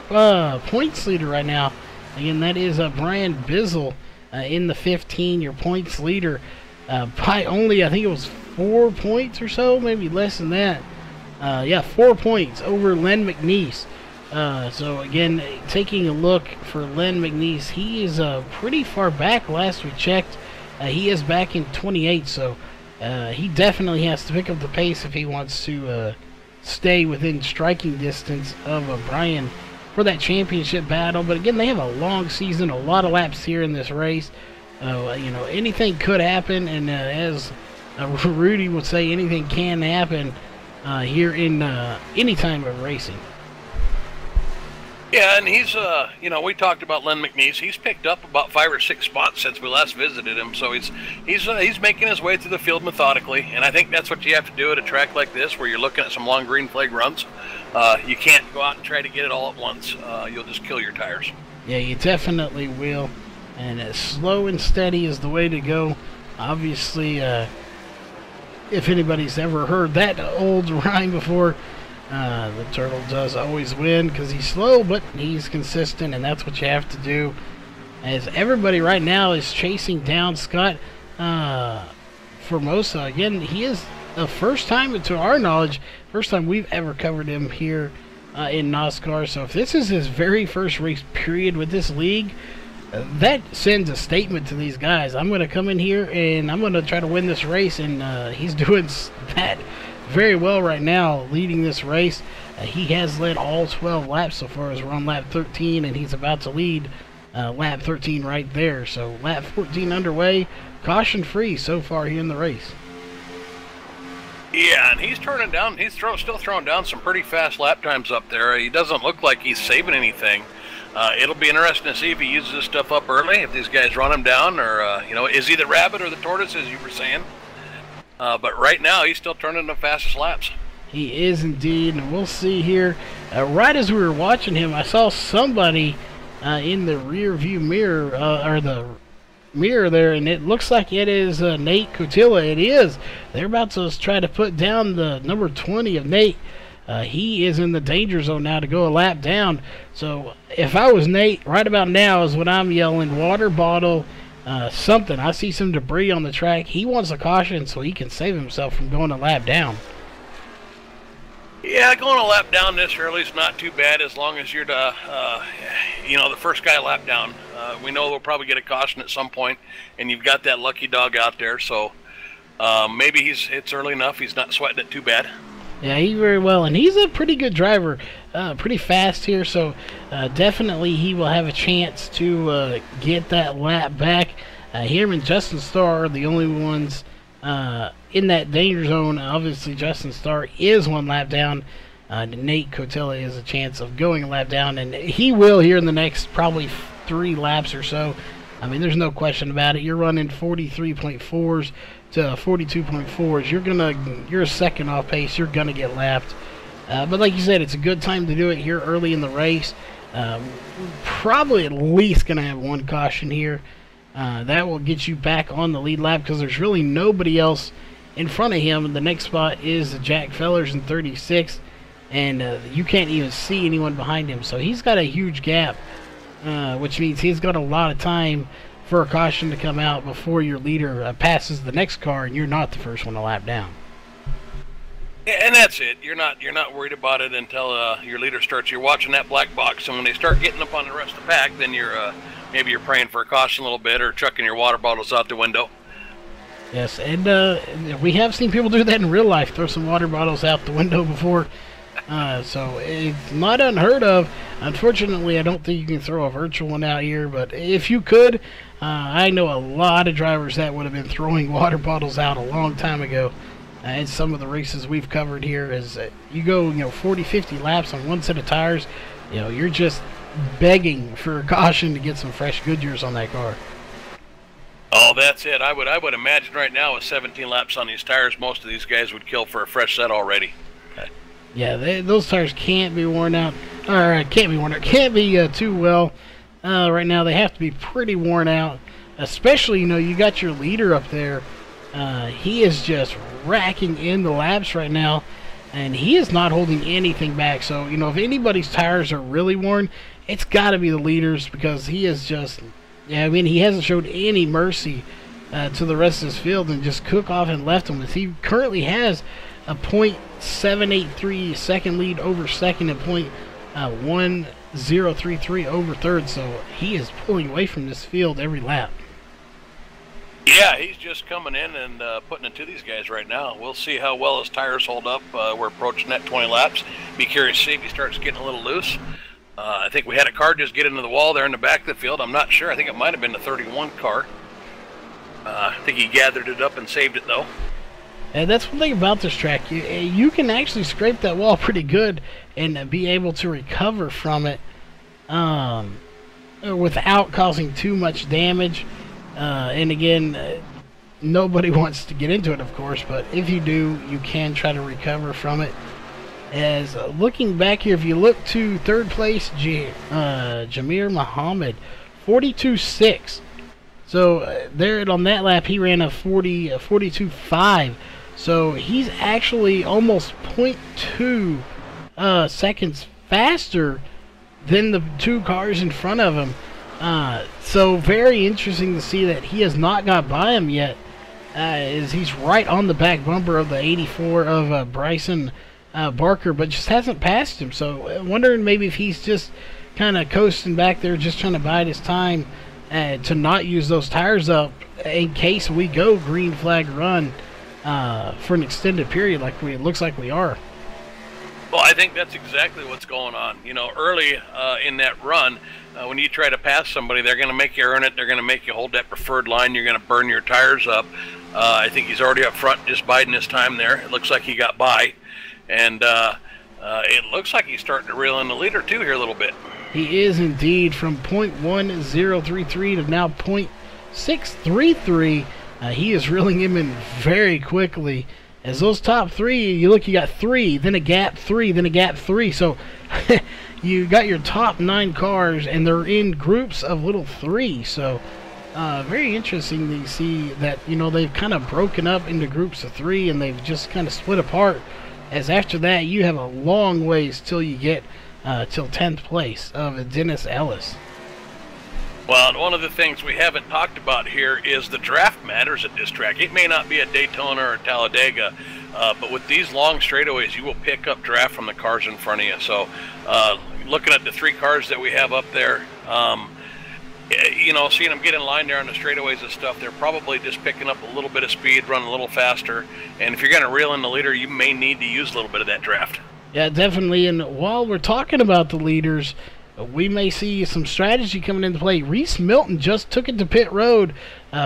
points leader right now. Again, that is Brian Bizzle in the 15, your points leader, by only, I think it was 4 points or so, maybe less than that. 4 points over Len McNeese. So again, taking a look for Len McNeese, he is pretty far back. Last we checked, he is back in 28, so he definitely has to pick up the pace if he wants to stay within striking distance of Brian for that championship battle. But again, they have a long season, a lot of laps here in this race. Anything could happen, and as Rudy would say, anything can happen here in any time of racing. Yeah, and he's, we talked about Len McNeese. He's picked up about 5 or 6 spots since we last visited him, so he's making his way through the field methodically, and I think that's what you have to do at a track like this, where you're looking at some long green flag runs. You can't go out and try to get it all at once. You'll just kill your tires. Yeah, you definitely will, and slow and steady is the way to go. Obviously, if anybody's ever heard that old rhyme before, the turtle does always win, because he's slow, but he's consistent, and that's what you have to do. As everybody right now is chasing down Scott Formosa. Again, he is the first time, to our knowledge, first time we've ever covered him here in NOSCAR. So if this is his very first race period with this league, that sends a statement to these guys. I'm going to come in here and I'm going to try to win this race, and he's doing that very well right now, leading this race. He has led all 12 laps so far, as we're on lap 13, and he's about to lead lap 13 right there. So lap 14 underway, caution free so far here in the race. Yeah, and he's still throwing down some pretty fast lap times up there. He doesn't look like he's saving anything. It'll be interesting to see if he uses this stuff up early, if these guys run him down, or is he the rabbit or the tortoise, as you were saying? But right now, he's still turning the fastest laps. He is indeed, and we'll see here. Right as we were watching him, I saw somebody in the rear view mirror, or the mirror there, and it looks like it is Nate Cotilla. It is. They're about to try to put down the number 20 of Nate. He is in the danger zone now to go a lap down. So if I was Nate, right about now is when I'm yelling, water bottle, something. I see some debris on the track. He wants a caution so he can save himself from going a lap down. Yeah, going a lap down this early is not too bad as long as you're the, the first guy lap down. We know we'll probably get a caution at some point, and you've got that lucky dog out there, so maybe it's early enough. He's not sweating it too bad. Yeah, he very well, and he's a pretty good driver, pretty fast here, so definitely he will have a chance to get that lap back. Him and Justin Starr are the only ones in that danger zone. Obviously, Justin Starr is one lap down. Nate Cotella has a chance of going a lap down, and he will here in the next probably 3 laps or so. I mean, there's no question about it. You're running 43.4s to 42.4s. You're a second off pace. You're gonna get lapped. But like you said, it's a good time to do it here early in the race. Probably at least gonna have 1 caution here. That will get you back on the lead lap because there's really nobody else in front of him. The next spot is Jack Fellers in 36, and you can't even see anyone behind him. So he's got a huge gap, which means he's got a lot of time for a caution to come out before your leader passes the next car, and you're not the first one to lap down. And that's it. You're not worried about it until your leader starts. You're watching that black box, and when they start getting up on the rest of the pack, then maybe you're praying for a caution a little bit or chucking your water bottles out the window. Yes, and we have seen people do that in real life, throw some water bottles out the window before. So it's not unheard of. Unfortunately, I don't think you can throw a virtual one out here, but if you could, I know a lot of drivers that would have been throwing water bottles out a long time ago. In some of the races we've covered here, is you go 40, 50 laps on one set of tires, you're just begging for a caution to get some fresh Goodyears on that car. Oh, that's it. I would imagine right now with 17 laps on these tires, most of these guys would kill for a fresh set already. Yeah, those tires can't be worn out, or can't be too well right now. They have to be pretty worn out, especially, you got your leader up there. He is just racking in the laps right now, and he is not holding anything back. So, if anybody's tires are really worn, it's got to be the leaders, because he is just, he hasn't showed any mercy to the rest of his field and just cook off and left him. He currently has a .783 second lead over second and .1033 over third, so he is pulling away from this field every lap. Yeah, he's just coming in and putting it to these guys right now. We'll see how well his tires hold up. We're approaching that 20 laps. Be curious to see if he starts getting a little loose. I think we had a car just get into the wall there in the back of the field. I'm not sure. I think it might have been the 31 car. I think he gathered it up and saved it, though. And that's one thing about this track. You can actually scrape that wall pretty good and be able to recover from it without causing too much damage. And again, nobody wants to get into it, of course, but if you do, you can try to recover from it. As looking back here, if you look to third place, Jamir Muhammad, 42.6. So there on that lap, he ran a 42.5. So he's actually almost 0.2 seconds faster than the 2 cars in front of him. So very interesting to see that he has not got by him yet, as he's right on the back bumper of the 84 of Bryson Barker, but just hasn't passed him. So wondering maybe if he's just kind of coasting back there, just trying to bide his time to not use those tires up in case we go green flag run for an extended period like it looks like we are. Well, I think that's exactly what's going on. Early in that run, when you try to pass somebody, they're going to make you earn it. They're going to make you hold that preferred line. You're going to burn your tires up. I think he's already up front, just biding his time there. It looks like he got by. And it looks like he's starting to reel in the leader, too, here a little bit. He is indeed, from .1033 to now .633. He is reeling him in very quickly. As those top 3, you got 3, then a gap 3, then a gap 3. So you got your top 9 cars, and they're in groups of little 3. So very interesting to see that, they've kind of broken up into groups of 3, and they've just kind of split apart. As after that, you have a long ways till you get till 10th place of Dennis Ellis. Well, one of the things we haven't talked about here is the draft matters at this track. It may not be a Daytona or a Talladega, but with these long straightaways, you will pick up draft from the cars in front of you. So looking at the 3 cars that we have up there, you know, seeing them get in line there on the straightaways and stuff, they're probably just picking up a little bit of speed, running a little faster. And if you're going to reel in the leader, you may need to use a little bit of that draft. Yeah, definitely. And while we're talking about the leaders, we may see some strategy coming into play. Reese Milton just took it to pit road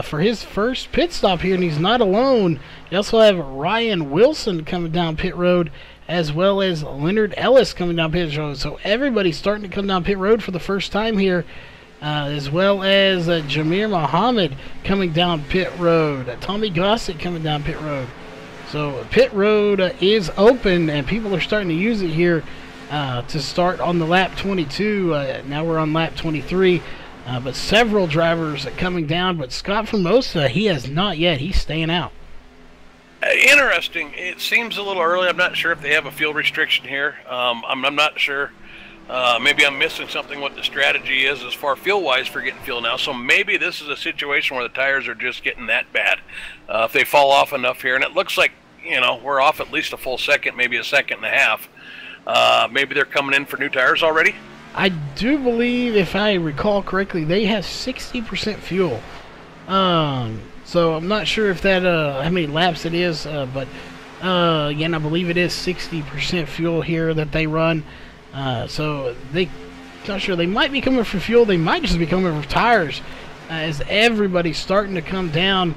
for his first pit stop here, and he's not alone. You also have Ryan Wilson coming down pit road, as well as Leonard Ellis coming down pit road. So everybody's starting to come down pit road for the first time here, as well as Jameer Muhammad coming down pit road. Tommy Gossett coming down pit road. So pit road is open, and people are starting to use it here to start on the lap 22. Now we're on lap 23, but several drivers coming down. But Scott Formosa, he has not yet. He's staying out. Interesting. It seems a little early. I'm not sure if they have a fuel restriction here. I'm not sure. Maybe I'm missing something what the strategy is as far fuel-wise for getting fuel now. So maybe this is a situation where the tires are just getting that bad. If they fall off enough here, and it looks like, you know, we're off at least a full second, maybe a second and a half. Maybe they're coming in for new tires already? I do believe, if I recall correctly, they have 60% fuel. So I'm not sure if that how many laps it is, but again, I believe it is 60% fuel here that they run. So not sure, they might be coming for fuel. They might just be coming for tires, as everybody's starting to come down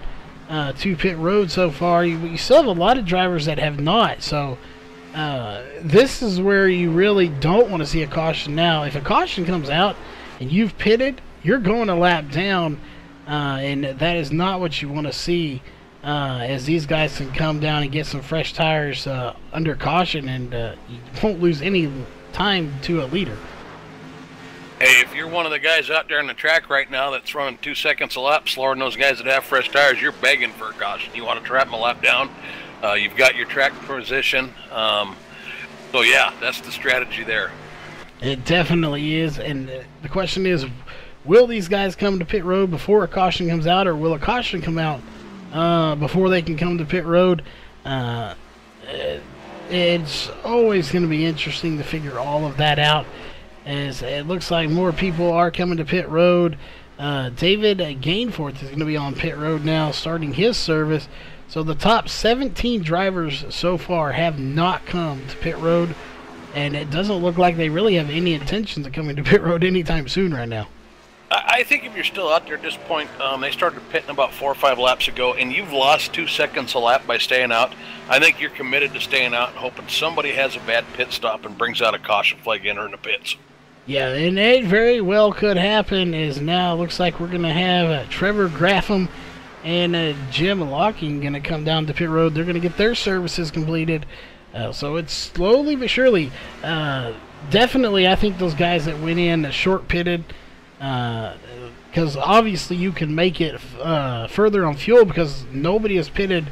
to pit road so far. You still have a lot of drivers that have not. So this is where you really don't want to see a caution now. If a caution comes out and you've pitted, you're going a lap down, and that is not what you want to see, as these guys can come down and get some fresh tires under caution, and you won't lose any time to a leader. Hey, if you're one of the guys out there on the track right now that's running 2 seconds a lap slower than those guys that have fresh tires, you're begging for a caution. You want to trap them a lap down. You've got your track position. So, yeah, that's the strategy there. It definitely is. And the question is, will these guys come to pit road before a caution comes out, or will a caution come out before they can come to pit road? It's always going to be interesting to figure all of that out, as it looks like more people are coming to pit road. David Gainforth is going to be on pit road now, starting his service. So the top 17 drivers so far have not come to pit road, and it doesn't look like they really have any intentions of coming to pit road anytime soon right now. I think if you're still out there at this point, they started pitting about 4 or 5 laps ago, and you've lost 2 seconds a lap by staying out. I think you're committed to staying out and hoping somebody has a bad pit stop and brings out a caution flag entering the pits. Yeah, and it very well could happen, as now it looks like we're going to have Trevor Graffam and Jim Locking going to come down to pit road. They're going to get their services completed. So it's slowly but surely. Definitely, I think those guys that went in short pitted, because obviously you can make it further on fuel, because nobody has pitted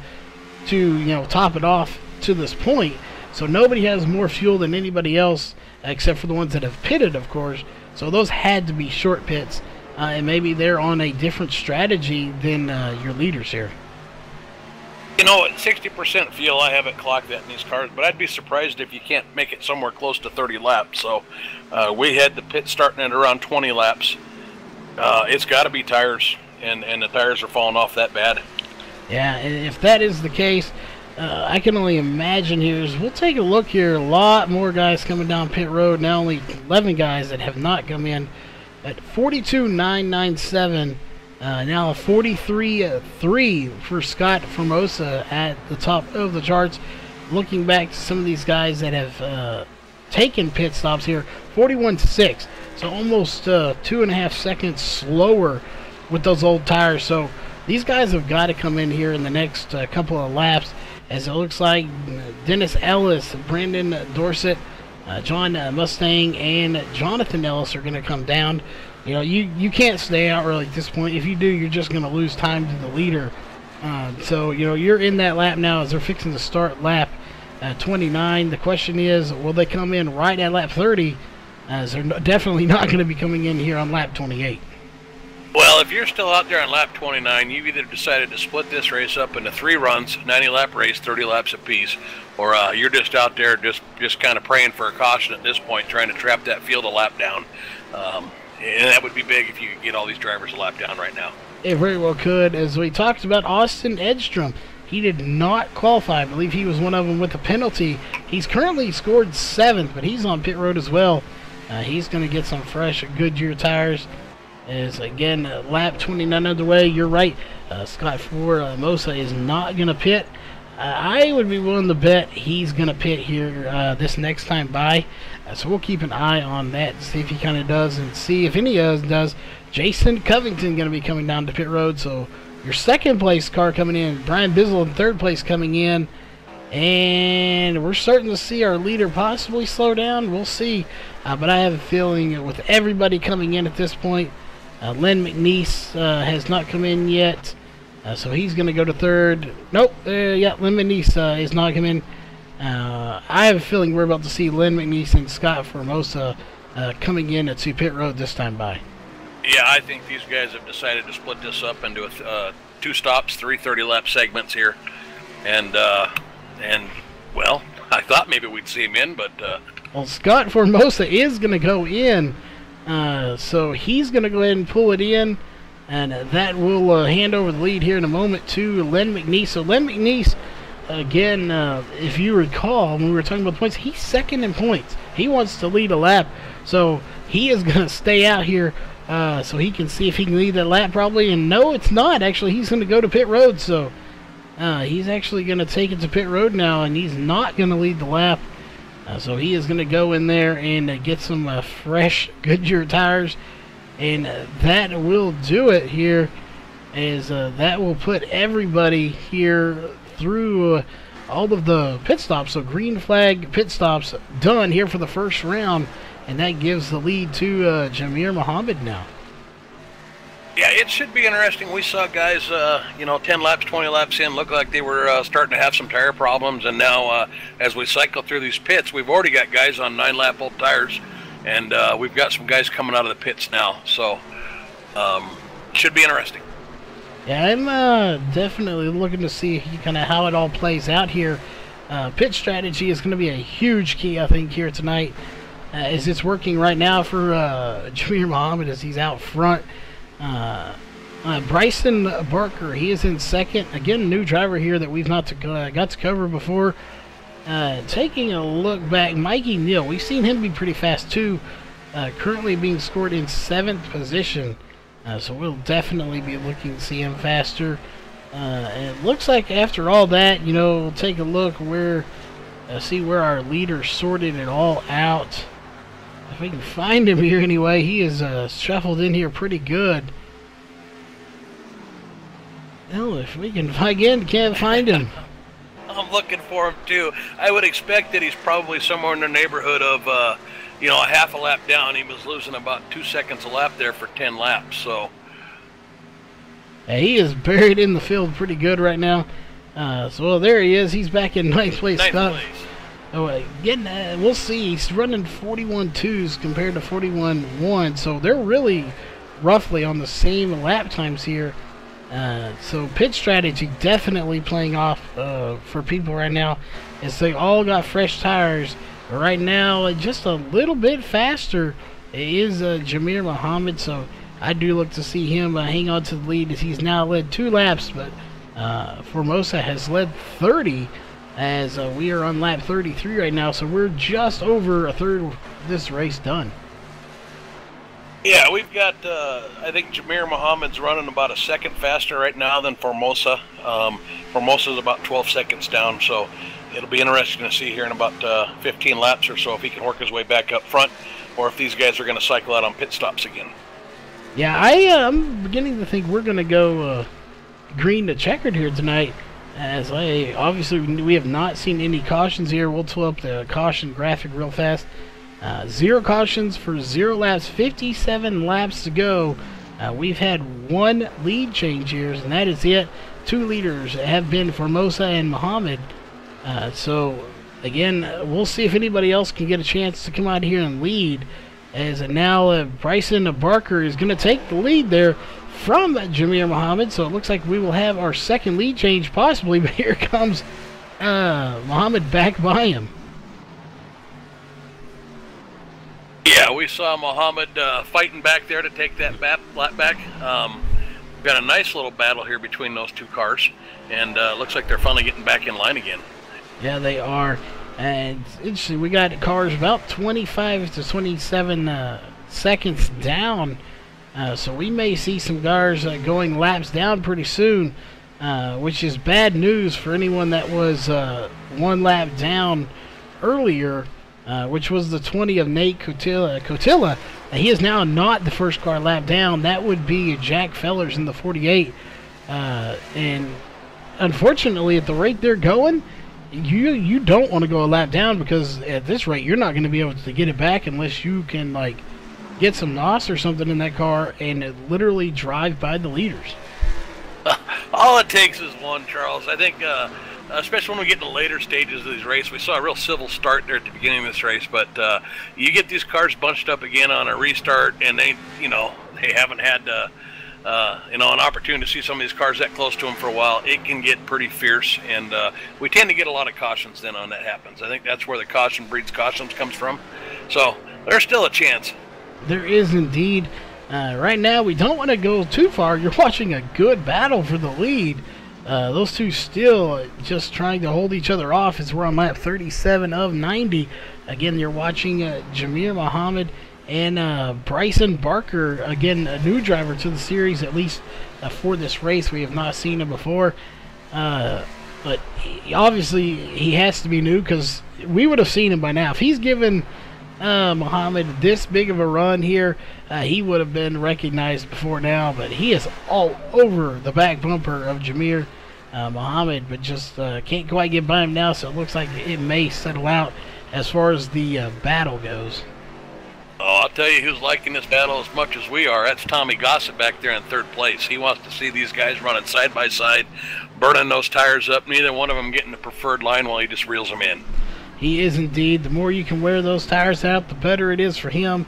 to top it off to this point. So nobody has more fuel than anybody else, except for the ones that have pitted, of course. So those had to be short pits, and maybe they're on a different strategy than your leaders here. You know, at 60% fuel, I haven't clocked that in these cars, but I'd be surprised if you can't make it somewhere close to 30 laps. So we had the pit starting at around 20 laps. It's got to be tires, and the tires are falling off that bad. Yeah, and if that is the case, I can only imagine here is we'll take a look here. A lot more guys coming down pit road. Now only 11 guys that have not come in. At 42.997, now 43.3 for Scott Formosa at the top of the charts. Looking back to some of these guys that have taken pit stops here, 41.6. So almost 2.5 seconds slower with those old tires. So these guys have got to come in here in the next couple of laps, as it looks like Dennis Ellis, Brandon Dorsett, John Mustang, and Jonathan Ellis are going to come down. You know, you can't stay out really at this point. If you do, you're just going to lose time to the leader. So, you're in that lap now as they're fixing to start lap 29. The question is, will they come in right at lap 30? As they're definitely not going to be coming in here on lap 28. Well, if you're still out there on lap 29, you've either decided to split this race up into 3 runs, 90-lap race, 30 laps apiece, or you're just out there just kind of praying for a caution at this point, trying to trap that field a lap down. And that would be big if you could get all these drivers a lap down right now. It very well could. As we talked about Austin Edstrom, he did not qualify. I believe he was one of them with a penalty. He's currently scored 7th, but he's on pit road as well. He's going to get some fresh Goodyear tires. As again, lap 29 underway. You're right. Scott Formosa is not going to pit. I would be willing to bet he's going to pit here this next time by. So we'll keep an eye on that, see if he kind of does, and see if any does. Jason Covington going to be coming down to pit road. So your second place car coming in. Brian Bizzle in third place coming in. And we're starting to see our leader possibly slow down. We'll see. But I have a feeling with everybody coming in at this point, Len McNeese has not come in yet. So he's going to go to third. Nope. Yeah, Len McNeese is not coming in. I have a feeling we're about to see Len McNeese and Scott Formosa coming in to pit road this time by. Yeah, I think these guys have decided to split this up into 2 stops, 3 30-lap segments here. And well, I thought maybe we'd see him in, but... Well, Scott Formosa is going to go in. So he's going to go ahead and pull it in. And that will hand over the lead here in a moment to Len McNeese. So Len McNeese, again, if you recall, when we were talking about the points, he's second in points. He wants to lead a lap. So he is going to stay out here so he can see if he can lead that lap probably. And no, it's not. Actually, he's going to go to pit road. So he's actually going to take it to pit road now, and he's not going to lead the lap. So he is going to go in there and get some fresh Goodyear tires. And that will do it here, as that will put everybody here through all of the pit stops. So green flag pit stops done here for the first round, and that gives the lead to Jamir Muhammad now. Yeah, it should be interesting. We saw guys, 10 laps, 20 laps in, look like they were starting to have some tire problems. And now as we cycle through these pits, we've already got guys on 9-lap-old tires. And we've got some guys coming out of the pits now, so should be interesting. Yeah, I'm definitely looking to see kind of how it all plays out here. Pit strategy is going to be a huge key, I think, here tonight, as it's working right now for Jamir Muhammad as he's out front. Bryson Barker, he is in second. Again, a new driver here that we've not got to cover before. Taking a look back, Mikey Neal, we've seen him be pretty fast too, currently being scored in 7th position, so we'll definitely be looking to see him faster. And it looks like after all that, we'll take a look where, see where our leader sorted it all out. If we can find him here anyway, he is shuffled in here pretty good. Well, if we can, again, can't find him. I'm looking for him too. I would expect that he's probably somewhere in the neighborhood of, a half a lap down. He was losing about 2 seconds a lap there for 10 laps. So yeah, he is buried in the field pretty good right now. Well, there he is. He's back in 9th place. Oh, again, we'll see. He's running 41.2s compared to 41.1, so they're really roughly on the same lap times here. So pit strategy definitely playing off for people right now, as they all got fresh tires. But right now, just a little bit faster is Jamir Muhammad, so I do look to see him hang on to the lead, as he's now led 2 laps, but Formosa has led 30, as we are on lap 33 right now, so we're just over a third of this race done. Yeah, we've got, I think Jamir Muhammad's running about a second faster right now than Formosa. Formosa's about 12 seconds down, so it'll be interesting to see here in about 15 laps or so if he can work his way back up front, or if these guys are going to cycle out on pit stops again. Yeah, I'm beginning to think we're going to go green to checkered here tonight, as obviously we have not seen any cautions here. We'll pull up the caution graphic real fast. 0 cautions for 0 laps, 57 laps to go. We've had 1 lead change here, and that is it. 2 leaders have been Formosa and Muhammad. So, again, we'll see if anybody else can get a chance to come out here and lead. As now Bryson Barker is going to take the lead there from Jamir Muhammad. So it looks like we will have our second lead change possibly, but here comes Muhammad back by him. Yeah, we saw Muhammad fighting back there to take that lap back. Got a nice little battle here between those two cars, and looks like they're finally getting back in line again. Yeah, they are. And it's interesting, we got cars about 25 to 27 seconds down, so we may see some cars going laps down pretty soon, which is bad news for anyone that was 1 lap down earlier, which was the 20 of Nate Cotilla. He is now not the first car lap down. That would be Jack Fellers in the 48. And unfortunately, at the rate they're going, you don't want to go a lap down, because at this rate you're not going to be able to get it back unless you can like get some NOS or something in that car and literally drive by the leaders. All it takes is one, Charles. I think, especially when we get to later stages of these races, we saw a real civil start there at the beginning of this race, but you get these cars bunched up again on a restart, and they haven't had an opportunity to see some of these cars that close to them for a while. It can get pretty fierce, and we tend to get a lot of cautions then when that happens. I think that's where the caution breeds cautions comes from. So there's still a chance. There is indeed. Right now, we don't want to go too far. You're watching a good battle for the lead. Those two still just trying to hold each other off as we're on lap 37 of 90. Again, you're watching Jamir Muhammad and Bryson Barker, again, a new driver to the series, at least for this race. We have not seen him before. But obviously, he has to be new, because we would have seen him by now. If he's given Muhammad this big of a run here, he would have been recognized before now. But he is all over the back bumper of Jamir Muhammad, but just can't quite get by him now, so it looks like it may settle out as far as the battle goes. Oh, I'll tell you who's liking this battle as much as we are. That's Tommy Gossett back there in 3rd place. He wants to see these guys running side by side, burning those tires up, neither one of them getting the preferred line while he just reels them in. He is indeed. The more you can wear those tires out, the better it is for him.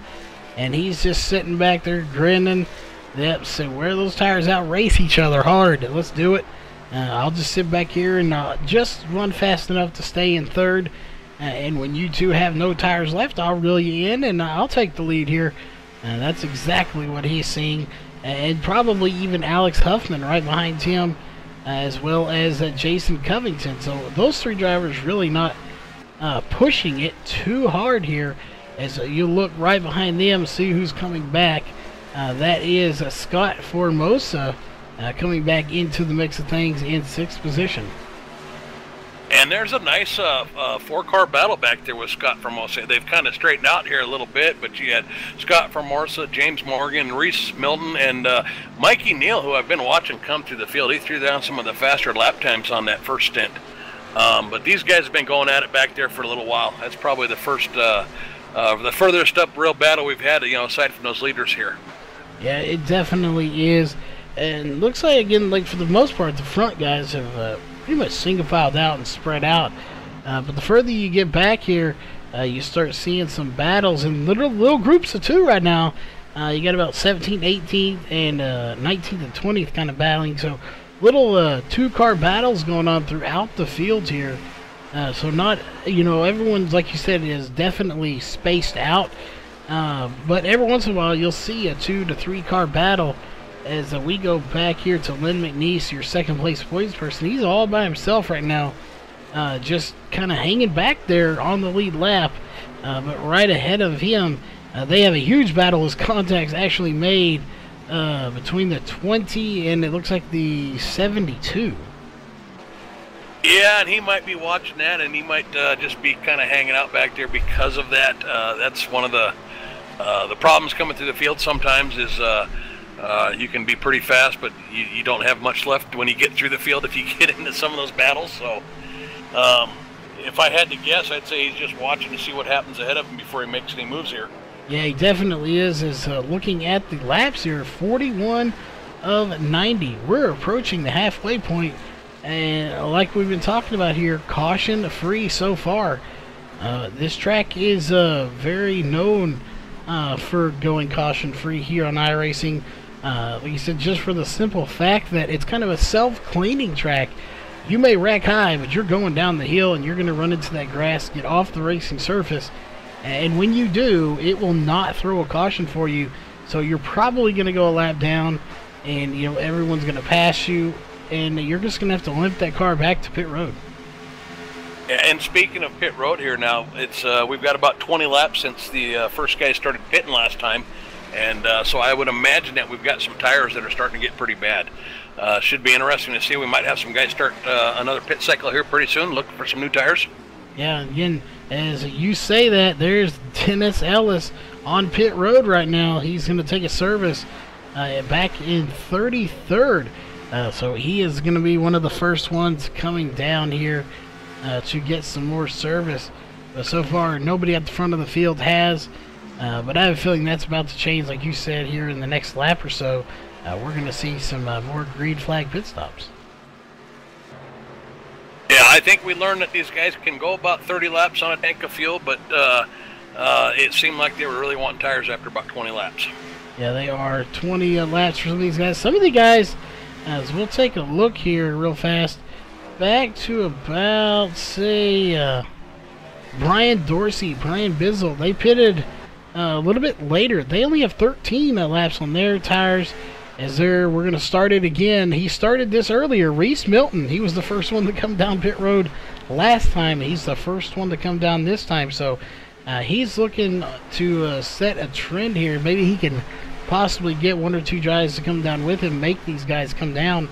And he's just sitting back there grinning. Yep, so wear those tires out, race each other hard. Let's do it. I'll just sit back here and just run fast enough to stay in 3rd. And when you two have no tires left, I'll reel you in and I'll take the lead here. That's exactly what he's seeing. And probably even Alex Huffman right behind him, as well as Jason Covington. So those 3 drivers really not pushing it too hard here. As you look right behind them, see who's coming back. That is Scott Formosa coming back into the mix of things in 6th position. And there's a nice 4-car battle back there with Scott Formosa. They've kind of straightened out here a little bit, but you had Scott Formosa, James Morgan, Reese Milton, and Mikey Neal, who I've been watching come through the field. He threw down some of the faster lap times on that first stint. But these guys have been going at it back there for a little while. That's probably the first, the furthest up real battle we've had, aside from those leaders here. Yeah, it definitely is. And looks like, again, like for the most part, the front guys have pretty much single filed out and spread out. But the further you get back here, you start seeing some battles in little groups of 2 right now. You got about 17th, 18th, and 19th and 20th kind of battling. So little 2-car battles going on throughout the field here. So not, everyone's, like you said, is definitely spaced out. But every once in a while, you'll see a 2 to 3-car battle. As we go back here to Lynn McNeese, your 2nd place points person. He's all by himself right now, just kind of hanging back there on the lead lap. But right ahead of him, they have a huge battle as contacts actually made between the 20 and it looks like the 72. Yeah, and he might be watching that, and he might just be kind of hanging out back there because of that. That's one of the problems coming through the field sometimes is you can be pretty fast, but you don't have much left when you get through the field if you get into some of those battles. So if I had to guess, I'd say he's just watching to see what happens ahead of him before he makes any moves here. Yeah, he definitely is. Looking at the laps here, 41 of 90. We're approaching the halfway point, and like we've been talking about here, caution free so far. This track is very known for going caution free here on iRacing. Like you said, just for the simple fact that it's kind of a self-cleaning track. You may rack high, but you're going down the hill and you're going to run into that grass, get off the racing surface, and when you do, it will not throw a caution for you. So you're probably going to go a lap down, and everyone's going to pass you, and you're just going to have to limp that car back to pit road. And speaking of pit road here now, it's we've got about 20 laps since the first guy started pitting last time, and so I would imagine that we've got some tires that are starting to get pretty bad. Should be interesting to see. We might have some guys start another pit cycle here pretty soon, looking for some new tires. Yeah, again, as you say that, there's Dennis Ellis on pit road right now. He's going to take a service back in 33rd. So he is going to be one of the first ones coming down here to get some more service. But so far, nobody at the front of the field has. But I have a feeling that's about to change, like you said, here in the next lap or so. We're going to see some more green flag pit stops. Yeah, I think we learned that these guys can go about 30 laps on a tank of fuel, but it seemed like they were really wanting tires after about 20 laps. Yeah, they are 20 laps for some of these guys. Some of the guys, as we'll take a look here real fast, back to about, say, Brian Dorsey, Brian Bizzle. They pitted a little bit later. They only have 13 laps on their tires. We're going to start it again. He started this earlier. Reese Milton, he was the first one to come down pit road last time. He's the first one to come down this time. So he's looking to set a trend here. Maybe he can possibly get one or two guys to come down with him, make these guys come down.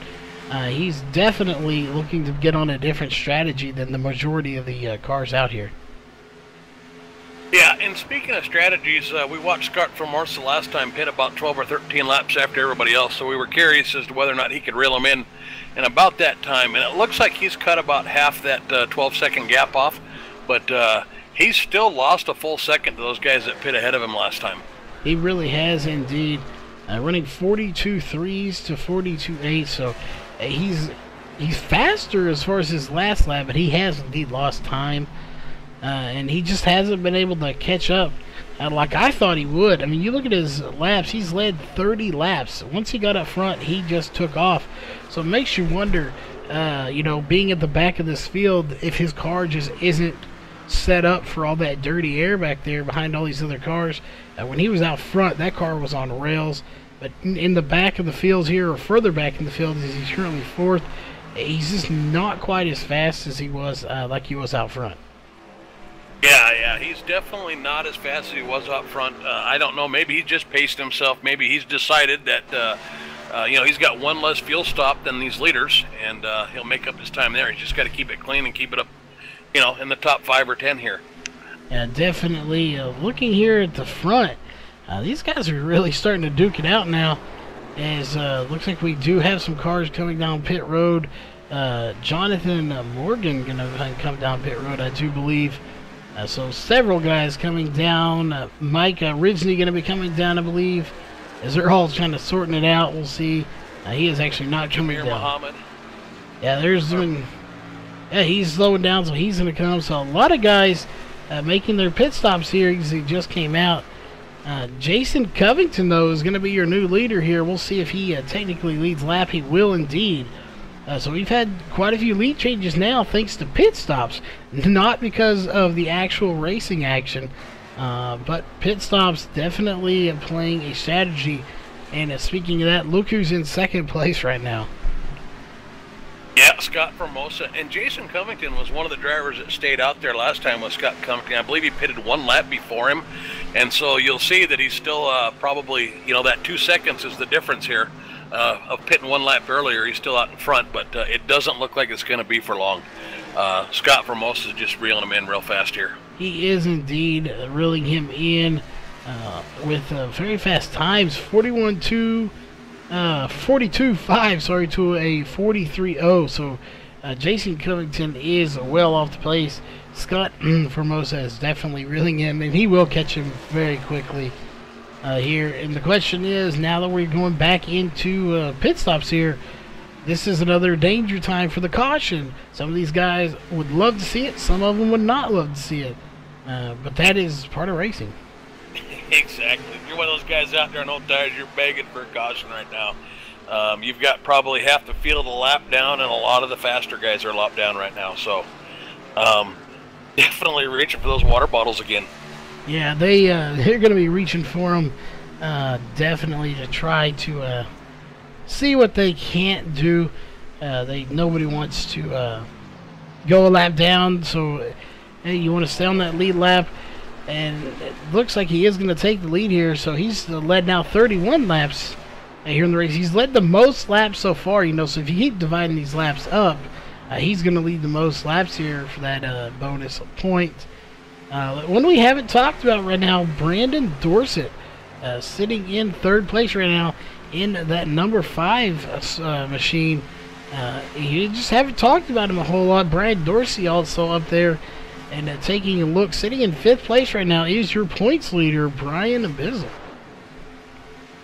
He's definitely looking to get on a different strategy than the majority of the cars out here. Yeah, and speaking of strategies, we watched Scott Formosa last time pit about 12 or 13 laps after everybody else, so we were curious as to whether or not he could reel them in about that time. And it looks like he's cut about half that 12-second gap off, but he's still lost a full second to those guys that pit ahead of him last time. He really has indeed. Running 42.3s to 42.8, so he's faster as far as his last lap, but he has indeed lost time. And he just hasn't been able to catch up like I thought he would. I mean, you look at his laps, he's led 30 laps. Once he got up front, he just took off. So it makes you wonder, being at the back of this field, if his car just isn't set up for all that dirty air back there behind all these other cars. When he was out front, that car was on rails. But in the back of the field here, or further back in the field, as he's currently fourth, he's just not quite as fast as he was like he was out front. Yeah, he's definitely not as fast as he was up front. I don't know, maybe he just paced himself. Maybe he's decided that, he's got one less fuel stop than these leaders, and he'll make up his time there. He's just got to keep it clean and keep it up, in the top 5 or 10 here. Yeah, definitely. Looking here at the front, these guys are really starting to duke it out now. As looks like we do have some cars coming down pit road. Jonathan Morgan going to come down pit road, I do believe. So several guys coming down. Mike Ridgely going to be coming down, I believe. As they're all kind of sorting it out, we'll see. He is actually not coming down. Muhammad. Yeah, he's slowing down, so he's going to come. So a lot of guys making their pit stops here because he just came out. Jason Covington, though, is going to be your new leader here. We'll see if he technically leads lap. He will indeed. So we've had quite a few lead changes now thanks to pit stops. Not because of the actual racing action, but pit stops definitely playing a strategy. And speaking of that, look who's in second place right now. Yeah, Scott Formosa. And Jason Covington was one of the drivers that stayed out there last time with Scott Covington. I believe he pitted one lap before him. And so you'll see that he's still probably, that 2 seconds is the difference here. Of pitting one lap earlier. He's still out in front, but it doesn't look like it's going to be for long. Scott Formosa is just reeling him in real fast here. He is indeed reeling him in with very fast times, 42.5, to a 43.0. So Jason Covington is well off the pace. Scott Formosa is definitely reeling him, and he will catch him very quickly. Here, and the question is, now that we're going back into pit stops here, this is another danger time for the caution. Some of these guys would love to see it, some of them would not love to see it, but that is part of racing. Exactly. If you're one of those guys out there on old tires, you're begging for a caution right now. You've got probably half the field of the lap down, and a lot of the faster guys are lap down right now. So definitely reaching for those water bottles again. Yeah, they're going to be reaching for them definitely to try to see what they can't do. Nobody wants to go a lap down, so hey, you want to stay on that lead lap. And it looks like he is going to take the lead here. So he's led now 31 laps here in the race. He's led the most laps so far, you know. So if you keep dividing these laps up, he's going to lead the most laps here for that bonus point. One we haven't talked about right now, Brandon Dorsett, sitting in third place right now in that number 5 machine. You just haven't talked about him a whole lot. Brad Dorsey also up there. And taking a look, sitting in 5th place right now is your points leader, Brian Bizzle.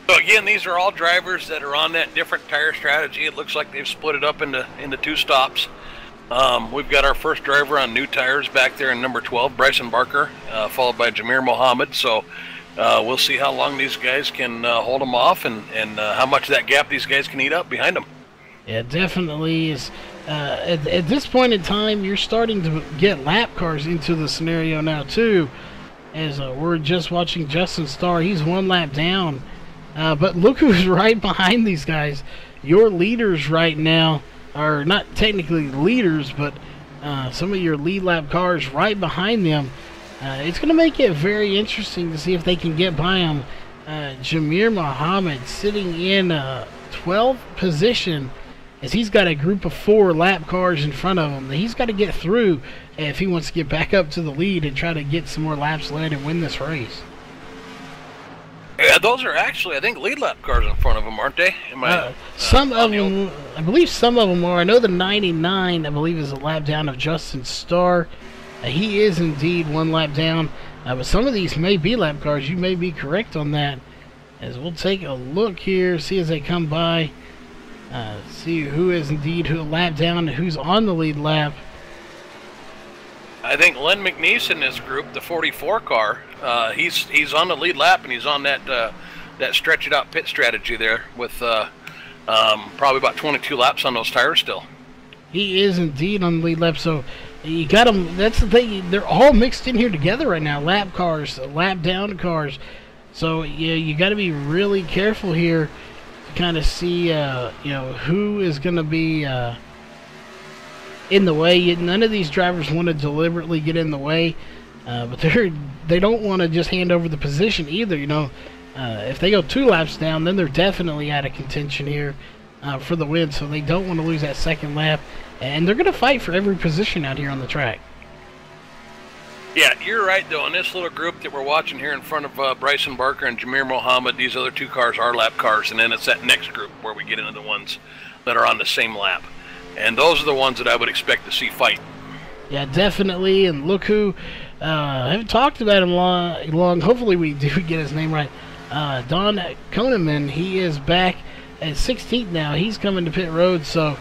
So again, these are all drivers that are on that different tire strategy. It looks like they've split it up into 2 stops. We've got our first driver on new tires back there in number 12, Bryson Barker, followed by Jameer Mohammed. So we'll see how long these guys can hold them off and how much that gap these guys can eat up behind them. Yeah, definitely is. At this point in time, you're starting to get lap cars into the scenario now too, as we're just watching Justin Starr. He's 1 lap down, but look who's right behind these guys. Your leaders right now are not technically leaders, but some of your lead lap cars right behind them. It's going to make it very interesting to see if they can get by them. Jameer Mohammed sitting in 12th position, as he's got a group of 4 lap cars in front of him that he's got to get through if he wants to get back up to the lead and try to get some more laps led and win this race. Yeah, those are actually, I think, lead lap cars in front of them, aren't they? Some of them, I believe some of them are. I know the 99, I believe, is a lap down of Justin Starr. He is indeed 1 lap down, but some of these may be lap cars. You may be correct on that. As we'll take a look here, see as they come by. See who is indeed who lap down and who's on the lead lap. I think Len McNeese in this group, the 44 car, he's on the lead lap, and he's on that stretch it out pit strategy there with probably about 22 laps on those tires still. He is indeed on the lead lap, so you got them. That's the thing, they're all mixed in here together right now. Lap cars, lap down cars. So yeah, you got to be really careful here. Kind of see who is going to be in the way. None of these drivers want to deliberately get in the way, but they don't want to just hand over the position either. If they go 2 laps down, then they're definitely out of contention here for the win. So they don't want to lose that second lap, and they're going to fight for every position out here on the track. Yeah, you're right, though. In this little group that we're watching here in front of Bryson Barker and Jameer Mohammed, these other 2 cars are lap cars, and then it's that next group where we get into the ones that are on the same lap. And those are the ones that I would expect to see fight. Yeah, definitely. And look who, I haven't talked about him long. Hopefully we do get his name right. Don Koneman, he is back at 16th now. He's coming to pit road, so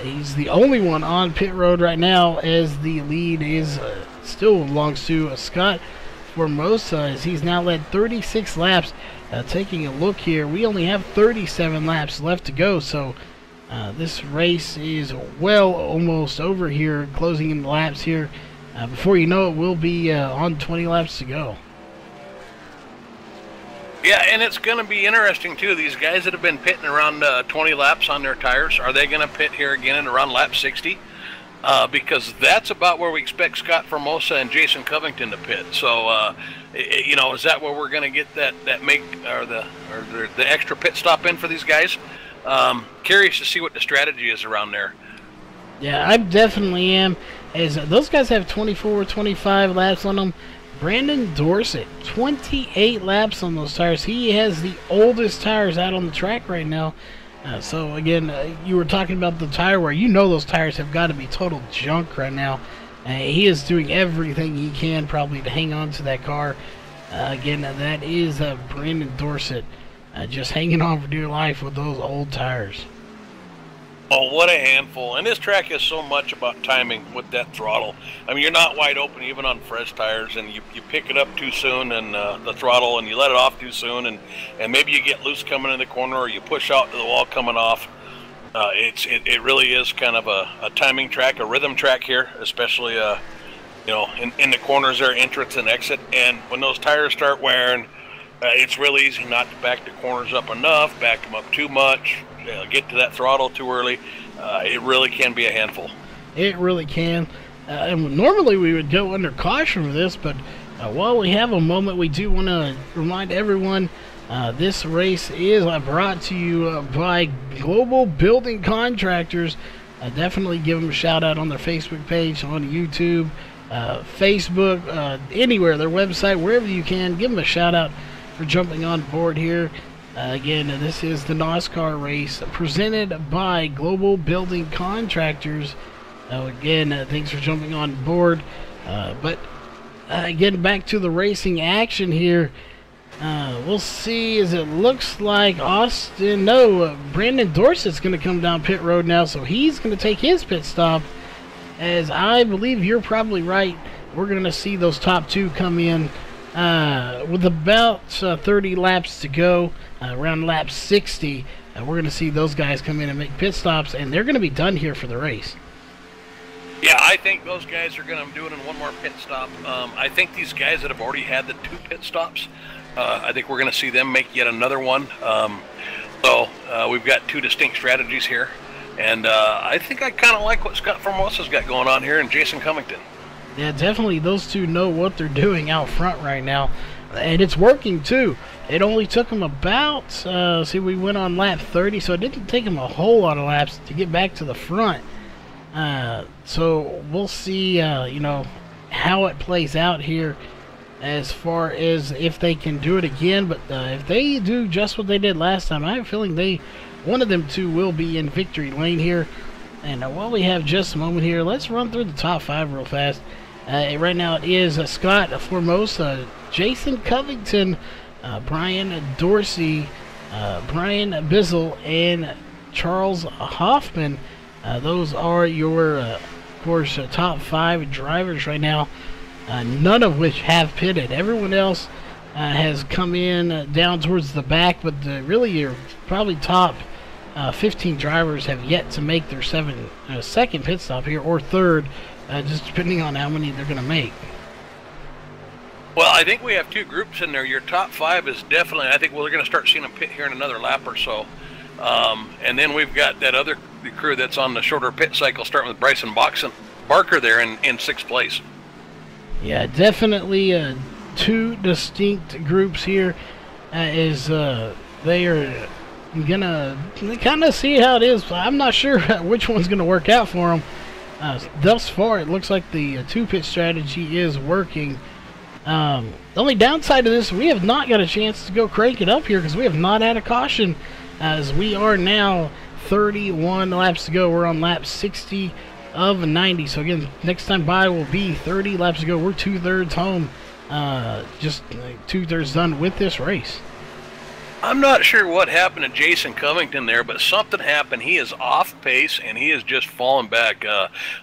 he's the only one on pit road right now, as the lead is still belongs to Scott Formosa, as he's now led 36 laps. Taking a look here, we only have 37 laps left to go, so this race is well almost over here, closing in the laps here. Before you know it, we'll be on 20 laps to go. Yeah, and it's going to be interesting, too. These guys that have been pitting around 20 laps on their tires, are they going to pit here again in around lap 60? Because that's about where we expect Scott Formosa and Jason Covington to pit. So, is that where we're going to get that make or the extra pit stop in for these guys? Curious to see what the strategy is around there. Yeah, I definitely am. As those guys have 24, 25 laps on them. Brandon Dorsett, 28 laps on those tires. He has the oldest tires out on the track right now. So again, you were talking about the tire wear. Those tires have got to be total junk right now. He is doing everything he can probably to hang on to that car. Again, that is Brandon Dorsett just hanging on for dear life with those old tires. Oh, what a handful. And this track is so much about timing with that throttle. I mean, you're not wide open even on fresh tires, and you pick it up too soon and the throttle, and you let it off too soon, and maybe you get loose coming in the corner, or you push out to the wall coming off. It really is kind of a timing track, a rhythm track here, especially you know, in the corners there, entrance and exit. And when those tires start wearing, it's really easy not to back the corners up enough, back them up too much, get to that throttle too early. It really can be a handful. It really can. And normally we would go under caution for this, but while we have a moment, we do want to remind everyone this race is brought to you by Global Building Contractors. Definitely give them a shout out on their Facebook page, on YouTube, Facebook, anywhere, their website, wherever you can. Give them a shout out for jumping on board here. Again, this is the NOSCAR race presented by Global Building Contractors. Again, thanks for jumping on board. But getting back to the racing action here, we'll see as it looks like Brandon Dorsett's going to come down pit road now, so he's going to take his pit stop. As I believe you're probably right, we're going to see those top two come in with about 30 laps to go, around lap 60. We're going to see those guys come in and make pit stops, and they're going to be done here for the race. Yeah, I think those guys are going to do it in one more pit stop. I think these guys that have already had the 2 pit stops, I think we're going to see them make yet another one. So we've got 2 distinct strategies here. And I think I kind of like what Scott Formosa's got going on here and Jason Covington. Yeah, definitely those two know what they're doing out front right now. And it's working, too. It only took them about, we went on lap 30, so it didn't take them a whole lot of laps to get back to the front. So we'll see, you know, how it plays out here as far as if they can do it again. But if they do just what they did last time, I have a feeling one of them two will be in victory lane here. And while we have just a moment here, let's run through the top 5 real fast. Right now it is Scott Formosa, Jason Covington, Brian Dorsey, Brian Bizzle, and Charles Hoffman. Those are your, of course, top 5 drivers right now, none of which have pitted. Everyone else has come in down towards the back, but really your probably top 15 drivers have yet to make their second pit stop here, or third, just depending on how many they're going to make. Well, I think we have 2 groups in there. Your top 5 is definitely, I think we're going to start seeing them pit here in another lap or so. And then we've got that other crew that's on the shorter pit cycle, starting with Bryson Barker there in 6th place. Yeah, definitely 2 distinct groups here, as they are gonna kind of see how it is. I'm not sure which one's gonna work out for them. Thus far, it looks like the 2-pit strategy is working. The only downside to this, we have not got a chance to go crank it up here because we have not had a caution, as we are now 31 laps to go. We're on lap 60 of 90. So again, next time by will be 30 laps to go. We're 2/3 home, just 2/3 done with this race. I'm not sure what happened to Jason Covington there, but something happened. He is off pace, and he is just falling back.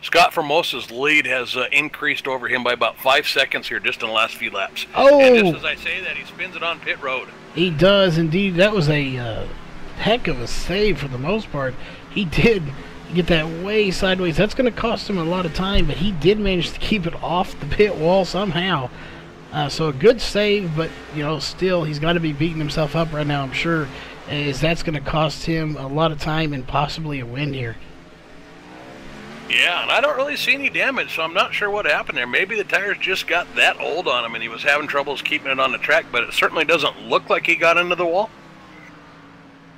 Scott Formosa's lead has increased over him by about 5 seconds here just in the last few laps. Oh! And just as I say that, he spins it on pit road. He does indeed. That was a heck of a save for the most part. He did get that way sideways. That's going to cost him a lot of time, but he did manage to keep it off the pit wall somehow. So a good save, but, you know, still he's got to be beating himself up right now, I'm sure, as that's going to cost him a lot of time and possibly a win here. Yeah, and I don't really see any damage, so I'm not sure what happened there. Maybe the tires just got that old on him and he was having troubles keeping it on the track, but it certainly doesn't look like he got into the wall.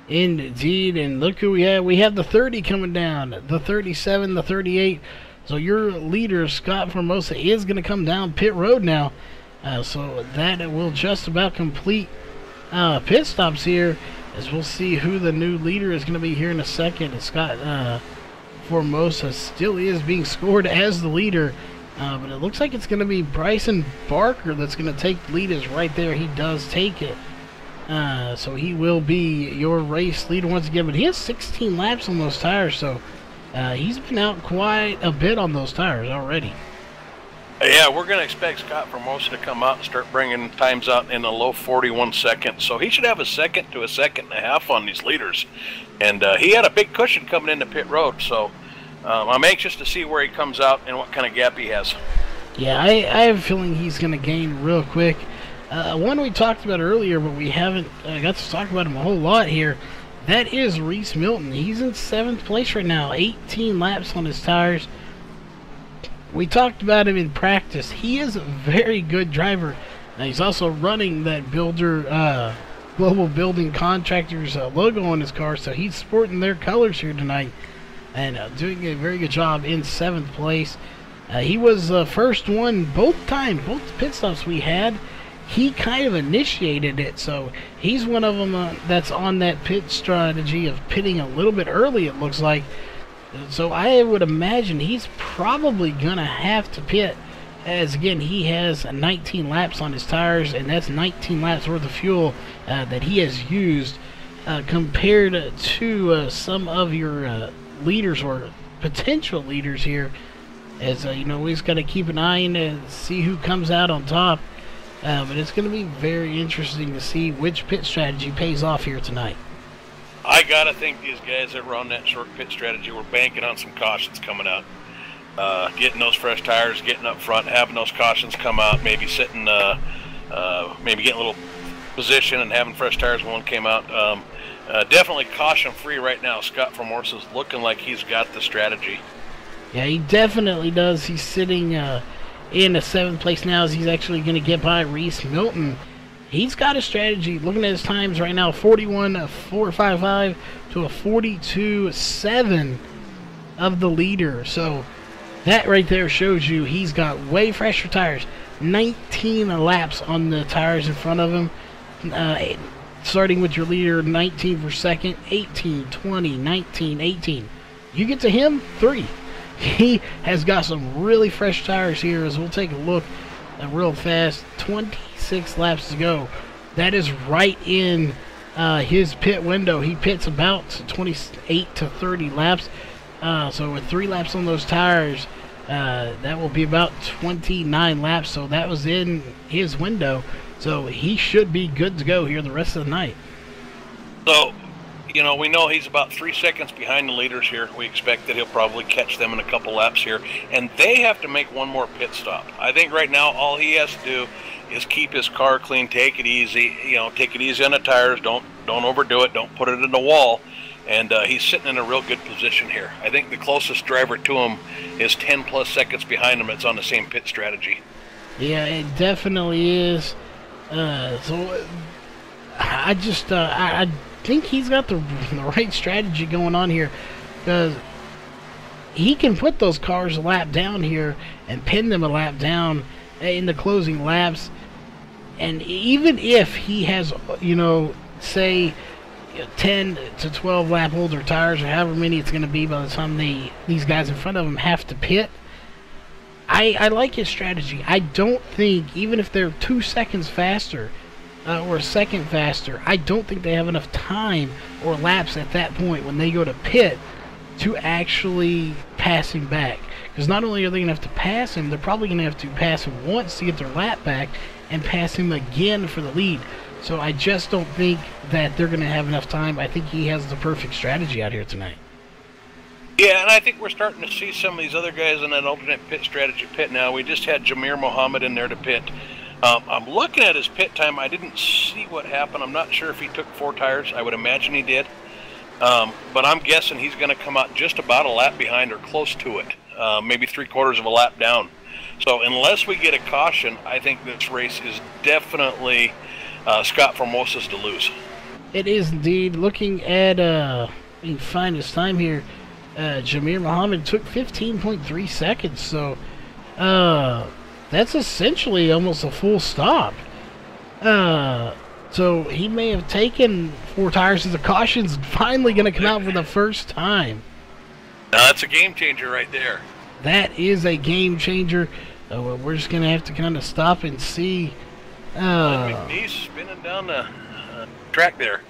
Indeed, and look who we have. We have the 30 coming down, the 37, the 38. So your leader, Scott Formosa, is going to come down pit road now. So that will just about complete pit stops here, as we'll see who the new leader is going to be here in a second. Scott Formosa still is being scored as the leader, but it looks like it's going to be Bryson Barker that's going to take the lead. Is right there. He does take it. So he will be your race leader once again. But he has 16 laps on those tires, so he's been out quite a bit on those tires already. Yeah, we're going to expect Scott Formosa to come out and start bringing times out in the low 41 seconds. So he should have a second to a second and a half on these leaders. And he had a big cushion coming into pit road, so I'm anxious to see where he comes out and what kind of gap he has. Yeah, I have a feeling he's going to gain real quick. One we talked about earlier, but we haven't got to talk about him a whole lot here. That is Reese Milton. He's in 7th place right now, 18 laps on his tires. We talked about him in practice. He is a very good driver. Now, he's also running that Builder Global Building Contractors logo on his car, so he's sporting their colors here tonight and doing a very good job in 7th place. He was first one both pit stops we had. He kind of initiated it, so he's one of them that's on that pit strategy of pitting a little bit early, it looks like. So I would imagine he's probably going to have to pit, as again, he has 19 laps on his tires, and that's 19 laps worth of fuel that he has used compared to some of your leaders or potential leaders here. As we just got to keep an eye in and see who comes out on top. But it's going to be very interesting to see which pit strategy pays off here tonight. I got to think these guys that run that short pit strategy were banking on some cautions coming out. Getting those fresh tires, getting up front, having those cautions come out, maybe sitting, maybe getting a little position and having fresh tires when one came out. Definitely caution-free right now. Scott Formosa's looking like he's got the strategy. Yeah, he definitely does. He's sitting in a 7th place now as he's actually going to get by Reese Milton. He's got a strategy. Looking at his times right now, 41.455 to a 42.7 of the leader. So that right there shows you he's got way fresher tires. 19 laps on the tires in front of him. Starting with your leader, 19 for second, 18, 20, 19, 18. You get to him, 3. He has got some really fresh tires here as we'll take a look real fast. 26 laps to go. That is right in his pit window. He pits about 28 to 30 laps. So with 3 laps on those tires, that will be about 29 laps. So that was in his window. So he should be good to go here the rest of the night. So, we know he's about 3 seconds behind the leaders here. We expect that he'll probably catch them in a couple laps here. And they have to make one more pit stop. I think right now all he has to do is keep his car clean, take it easy, take it easy on the tires, don't overdo it, don't put it in the wall. And he's sitting in a real good position here. I think the closest driver to him is 10 plus seconds behind him. It's on the same pit strategy. Yeah, it definitely is. So I think he's got the right strategy going on here, because he can put those cars a lap down here and pin them a lap down in the closing laps. And even if he has, say 10 to 12 lap older tires, or however many it's going to be by the time these guys in front of him have to pit, I like his strategy. I don't think, even if they're 2 seconds faster, or a second faster, I don't think they have enough time or laps at that point when they go to pit to actually pass him back. Because not only are they going to have to pass him, they're probably going to have to pass him once to get their lap back and pass him again for the lead. So I just don't think that they're going to have enough time. I think he has the perfect strategy out here tonight. Yeah, and I think we're starting to see some of these other guys in that alternate pit strategy pit now. We just had Jameer Muhammad in there to pit. I'm looking at his pit time. I didn't see what happened. I'm not sure if he took 4 tires. I would imagine he did. But I'm guessing he's going to come out just about a lap behind or close to it. Maybe 3/4 of a lap down. So unless we get a caution, I think this race is definitely Scott Formosa's to lose. It is indeed. Looking at, let me find his time here. Jameer Muhammad took 15.3 seconds. So, that's essentially almost a full stop. So he may have taken 4 tires as a caution. Is finally going to come out for the first time. Now that's a game changer right there. That is a game changer. We're just going to have to kind of stop and see. McNeese spinning down the track there.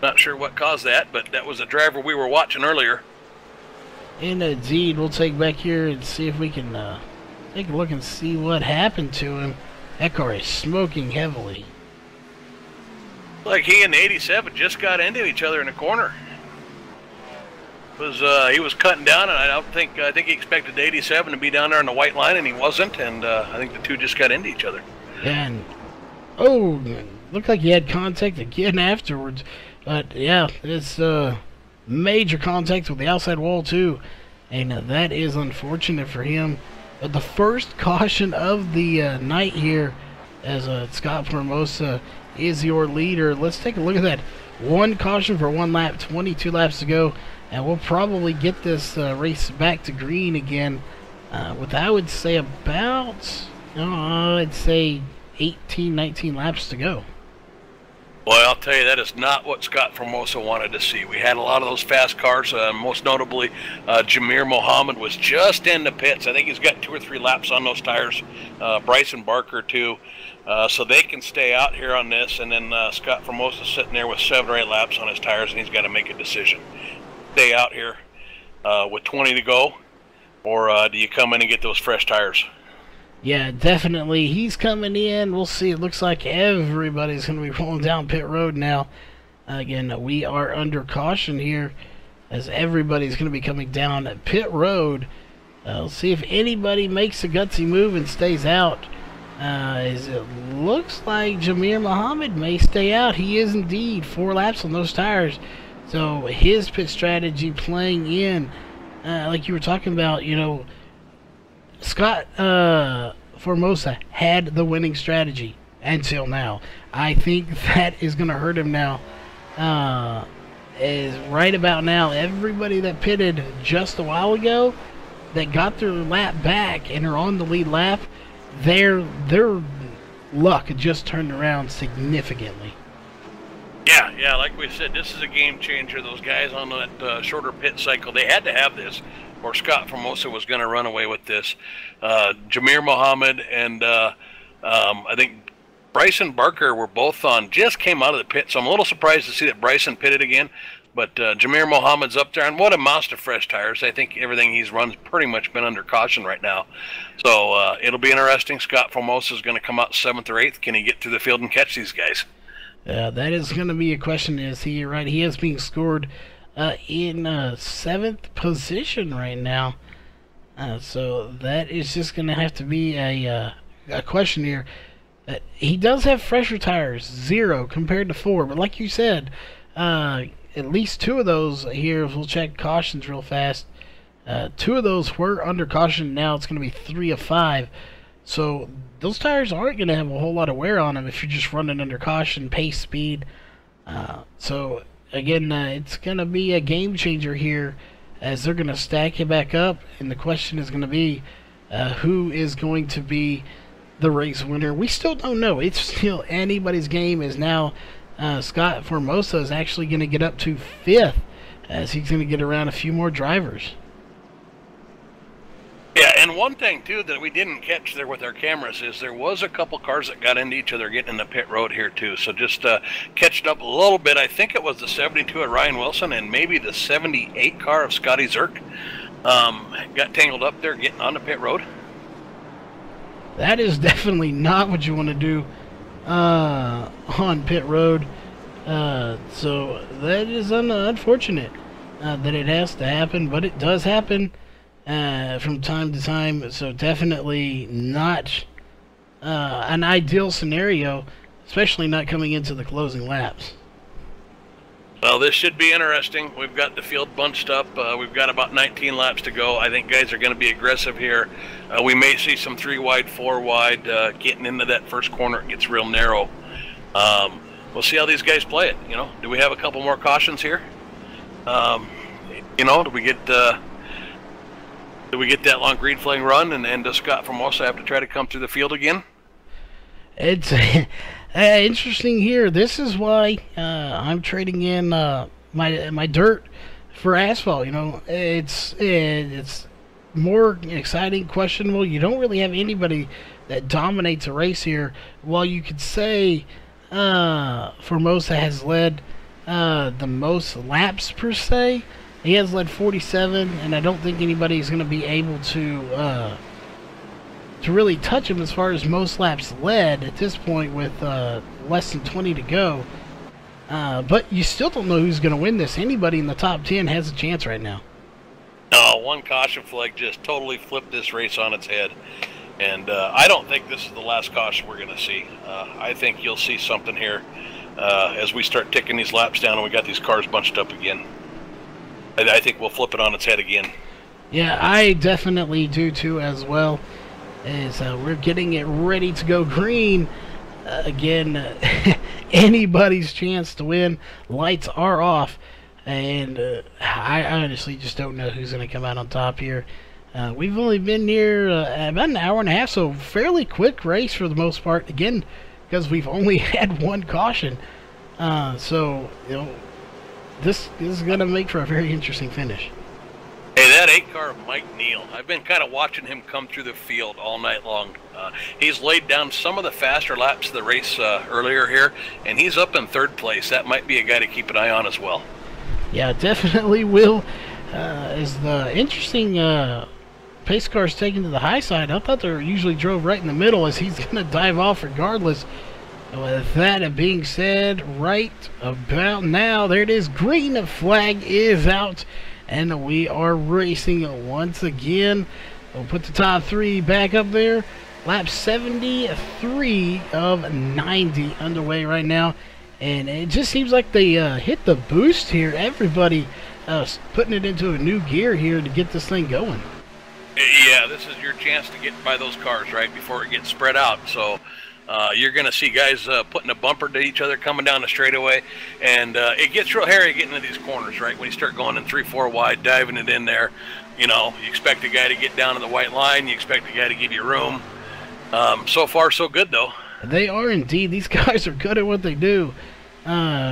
Not sure what caused that, but that was a driver we were watching earlier. Indeed, we'll take back here and see if we can take a look and see what happened to him. That car is smoking heavily. Like he and the 87 just got into each other in the corner. He was cutting down, and I think he expected the 87 to be down there on the white line, and he wasn't. And I think the two just got into each other. And looked like he had contact again afterwards. But yeah, it's major contact with the outside wall too, and that is unfortunate for him. But the first caution of the night here, as Scott Formosa is your leader. Let's take a look at that. One caution for one lap, 22 laps to go, and we'll probably get this race back to green again with, I would say, about, I'd say 18, 19 laps to go. Well, I'll tell you, that is not what Scott Formosa wanted to see. We had a lot of those fast cars, most notably Jamir Mohammed was just in the pits. I think he's got 2 or 3 laps on those tires. Bryson Barker, too. So they can stay out here on this, and then Scott Formosa's sitting there with 7 or 8 laps on his tires, and he's got to make a decision. Stay out here with 20 to go, or do you come in and get those fresh tires? Yeah, definitely. He's coming in. We'll see. It looks like everybody's going to be rolling down pit road now. Again, we are under caution here as everybody's going to be coming down pit road. We'll see if anybody makes a gutsy move and stays out. As it looks like Jamir Muhammad may stay out. He is indeed 4 laps on those tires. So his pit strategy playing in, like you were talking about, Scott Formosa had the winning strategy until now. I think that is going to hurt him now. Is right about now, everybody that pitted just a while ago that got their lap back and are on the lead lap, their luck just turned around significantly. Yeah, like we said, this is a game changer. Those guys on that shorter pit cycle, they had to have this, or Scott Formosa was going to run away with this. Jamir Mohammed and I think Bryson Barker were both just came out of the pit, so I'm a little surprised to see that Bryson pitted again. But Jamir Mohammed's up there, and what a mountain of fresh tires. I think everything he's run's pretty much been under caution right now. So it'll be interesting. Scott Formosa's going to come out 7th or 8th. Can he get to the field and catch these guys? That is going to be a question. Is he right? He is being scored in 7th position right now. So that is just going to have to be a question here. He does have fresher tires, 0 compared to 4. But like you said, at least 2 of those here, if we'll check cautions real fast, 2 of those were under caution. Now it's going to be 3 of 5. So those tires aren't going to have a whole lot of wear on them if you're just running under caution, pace, speed. So again, it's going to be a game changer here as they're going to stack it back up. And the question is going to be who is going to be the race winner. We still don't know. It's still anybody's game. Is now Scott Formosa is actually going to get up to 5th as he's going to get around a few more drivers. Yeah, and one thing, too, that we didn't catch there with our cameras is there was a couple cars that got into each other getting in the pit road here, too. So just catching up a little bit. I think it was the 72 of Ryan Wilson and maybe the 78 car of Scotty Zerk got tangled up there getting on the pit road. That is definitely not what you want to do on pit road. So that is unfortunate that it has to happen, but it does happen from time to time. So definitely not an ideal scenario, especially not coming into the closing laps. Well, this should be interesting. We've got the field bunched up. We've got about 19 laps to go. I think guys are going to be aggressive here. We may see some 3 wide, 4 wide getting into that first corner. It gets real narrow. We'll see how these guys play it. Do we have a couple more cautions here? Do we get that long green flag run, and does Scott Formosa have to try to come through the field again? It's interesting here. This is why I'm trading in my dirt for asphalt. It's more exciting, questionable. You don't really have anybody that dominates a race here. While you could say Formosa has led the most laps per se. He has led 47, and I don't think anybody's going to be able to really touch him as far as most laps led at this point with less than 20 to go. But you still don't know who's going to win this. Anybody in the top 10 has a chance right now. No, one caution flag just totally flipped this race on its head. And I don't think this is the last caution we're going to see. I think you'll see something here as we start ticking these laps down and we got these cars bunched up again. I think we'll flip it on its head again. Yeah, I definitely do too as well. As we're getting it ready to go green. Again, anybody's chance to win. Lights are off. And I honestly just don't know who's going to come out on top here. We've only been here about an hour and a half, so fairly quick race for the most part. Again, because we've only had one caution. So, you know, this is going to make for a very interesting finish. Hey, that 8-car of Mike Neal, I've been kind of watching him come through the field all night long. He's laid down some of the faster laps of the race earlier here, and he's up in 3rd place. That might be a guy to keep an eye on as well. Yeah, definitely will. As the interesting pace cars taken to the high side, I thought they usually drove right in the middle as he's going to dive off regardless. With that being said, right about now, there it is. Green flag is out, and we are racing once again. We'll put the top 3 back up there. Lap 73 of 90 underway right now. And it just seems like they hit the boost here. Everybody putting it into a new gear here to get this thing going. Yeah, this is your chance to get by those cars right before it gets spread out. So you're going to see guys putting a bumper to each other coming down the straightaway. And it gets real hairy getting into these corners, right? When you start going in 3-4 wide, diving it in there, you know, you expect a guy to get down to the white line. You expect a guy to give you room. So far, so good, though. They are indeed. These guys are good at what they do,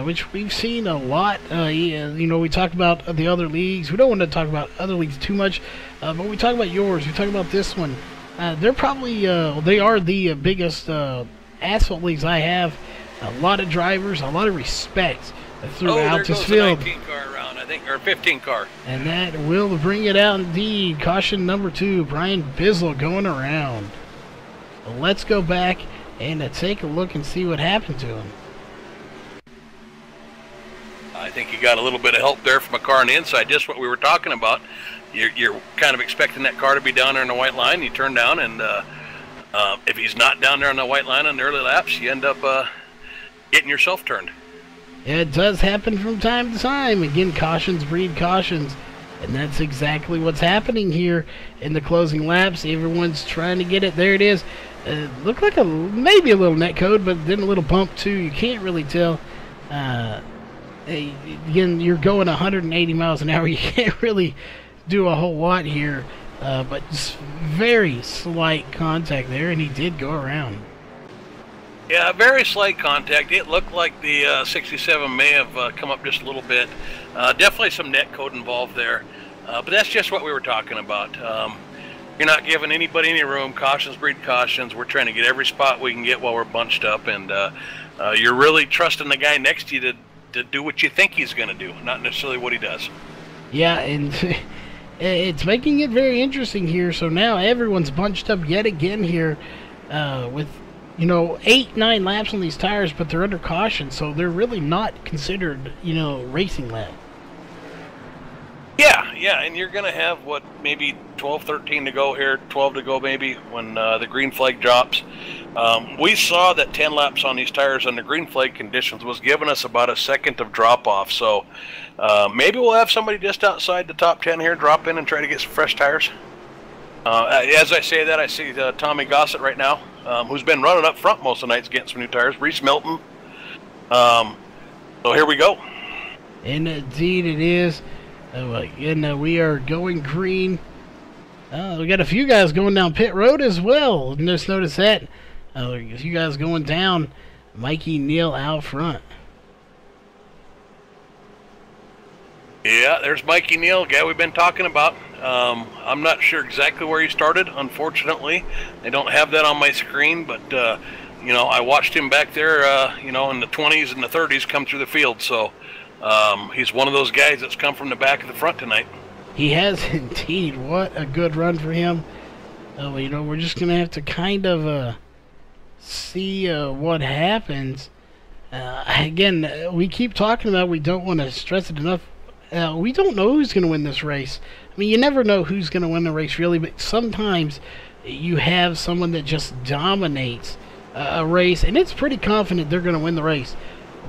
which we've seen a lot. You know, we talk about the other leagues. We don't want to talk about other leagues too much, but we talk about yours. We talk about this one. They're probably they are the biggest asphalt leagues I have. A lot of drivers, a lot of respect throughout this field. 19-car around, I think, or 15-car. And that will bring it out indeed. Caution number 2, Brian Bizzle going around. Let's go back and take a look and see what happened to him. I think you got a little bit of help there from a car on the inside, just what we were talking about. You're kind of expecting that car to be down there in the white line. You turn down, and if he's not down there on the white line on the early laps, you end up getting yourself turned. Yeah, it does happen from time to time. Again, cautions breed cautions. And that's exactly what's happening here in the closing laps. Everyone's trying to get it. There it is. Looked like maybe a little net code, but then a little bump too. You can't really tell. Again, you're going 180 miles an hour. You can't really do a whole lot here. But just very slight contact there, and he did go around. Yeah, very slight contact. It looked like the 67 may have come up just a little bit. Definitely some net code involved there. But that's just what we were talking about. You're not giving anybody any room. Cautions breed cautions. We're trying to get every spot we can get while we're bunched up. And you're really trusting the guy next to you to do what you think he's going to do, not necessarily what he does. Yeah, and it's making it very interesting here. So now everyone's bunched up yet again here with, you know, 8-9 laps on these tires, but they're under caution, so they're really not considered, you know, racing lap. Yeah, and you're going to have, what, maybe 12, 13 to go here, 12 to go maybe when the green flag drops. We saw that 10 laps on these tires under green flag conditions was giving us about a second of drop-off, so maybe we'll have somebody just outside the top 10 here drop in and try to get some fresh tires. As I say that, I see Tommy Gossett right now, who's been running up front most of the nights getting some new tires. Reese Milton. So here we go. And indeed it is. Again, we are going green. We got a few guys going down pit road as well. Just notice that. A few guys going down. Mikey Neal out front. Yeah, there's Mikey Neal, guy we've been talking about. I'm not sure exactly where he started, unfortunately. I don't have that on my screen, but you know, I watched him back there, you know, in the 20s and the 30s come through the field. So he's one of those guys that's come from the back of the front tonight. He has indeed. What a good run for him. You know, we're just going to have to kind of see what happens. Again, we keep talking about, we don't want to stress it enough, we don't know who's going to win this race. I mean, you never know who's going to win the race, really, but sometimes you have someone that just dominates a race, and it's pretty confident they're going to win the race.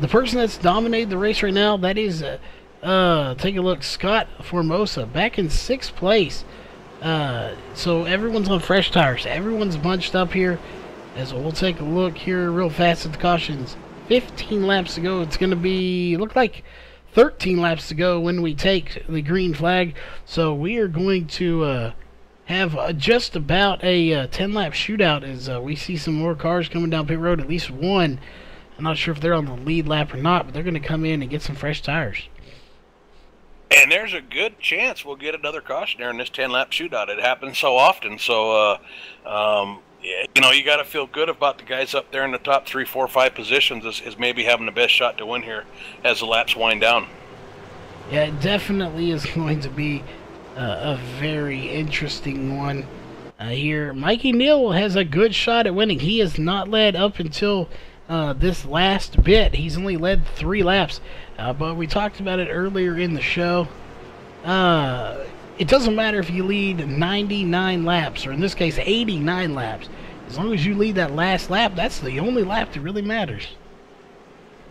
The person that's dominated the race right now, that is, take a look, Scott Formosa, back in 6th place. So everyone's on fresh tires. Everyone's bunched up here. As we'll take a look here real fast at the cautions. 15 laps to go. It's going to be, look like 13 laps to go when we take the green flag. So we are going to have just about a 10-lap shootout as we see some more cars coming down pit road. At least one. I'm not sure if they're on the lead lap or not, but they're going to come in and get some fresh tires. And there's a good chance we'll get another caution there in this 10-lap shootout. It happens so often. So, yeah, you know, you got to feel good about the guys up there in the top 3, 4, 5 positions as maybe having the best shot to win here as the laps wind down. Yeah, it definitely is going to be a very interesting one here. Mikey Neal has a good shot at winning. He has not led up until this last bit. He's only led 3 laps. But we talked about it earlier in the show. It doesn't matter if you lead 99 laps, or in this case 89 laps. As long as you lead that last lap, that's the only lap that really matters.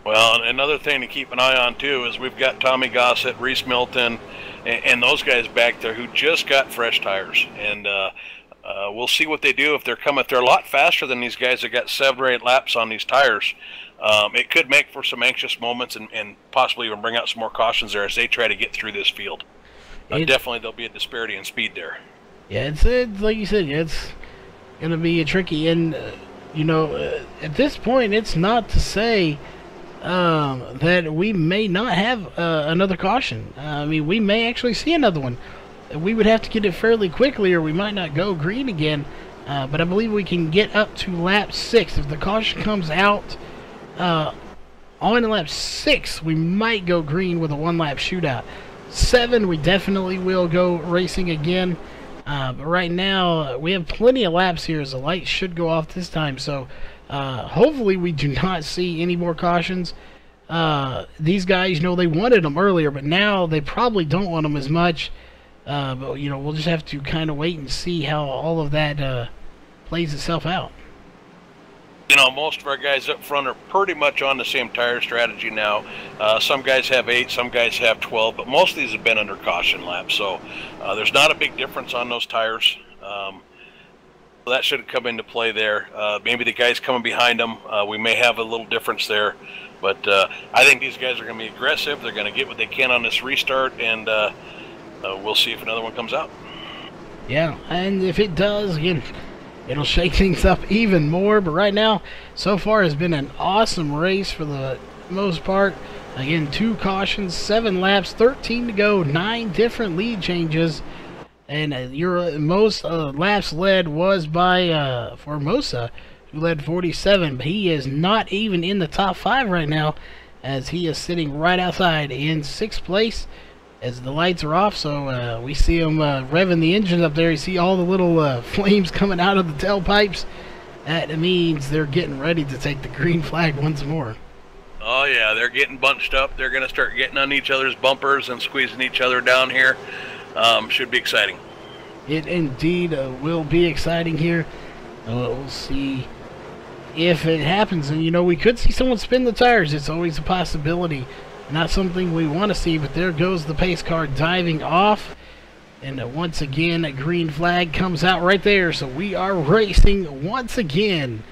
Well, another thing to keep an eye on too is we've got Tommy Gossett, Reese Milton, and those guys back there who just got fresh tires. And we'll see what they do if they're coming. If they're a lot faster than these guys that got 7 or 8 laps on these tires, it could make for some anxious moments and possibly even bring out some more cautions there as they try to get through this field. Definitely there'll be a disparity in speed there. Yeah, it's like you said, it's going to be tricky. And, you know, at this point, it's not to say that we may not have another caution. I mean, we may actually see another one. We would have to get it fairly quickly, or we might not go green again. But I believe we can get up to lap 6. If the caution comes out on lap 6, we might go green with a 1-lap shootout. 7, we definitely will go racing again. But right now, we have plenty of laps here, as the lights should go off this time. So hopefully we do not see any more cautions. These guys, you know, they wanted them earlier, but now they probably don't want them as much. But, you know, we'll just have to kind of wait and see how all of that plays itself out. You know, most of our guys up front are pretty much on the same tire strategy now. Some guys have 8, some guys have 12, but most of these have been under caution laps. So there's not a big difference on those tires. That should come into play there. Maybe the guys coming behind them, we may have a little difference there. But I think these guys are going to be aggressive. They're going to get what they can on this restart, and we'll see if another one comes out. Yeah, and if it does, again, it'll shake things up even more. But right now, so far, has been an awesome race for the most part. Again, 2 cautions, 7 laps, 13 to go, 9 different lead changes. And your most laps led was by Formosa, who led 47. But he is not even in the top 5 right now, as he is sitting right outside in 6th place. As the lights are off, so we see him revving the engine up there. You see all the little flames coming out of the tailpipes. That means they're getting ready to take the green flag once more. Oh yeah, they're getting bunched up. They're going to start getting on each other's bumpers and squeezing each other down here. Should be exciting. It indeed will be exciting here. We'll see if it happens. And, you know, we could see someone spin the tires. It's always a possibility. Not something we want to see, but there goes the pace car diving off. And once again, a green flag comes out right there. So we are racing once again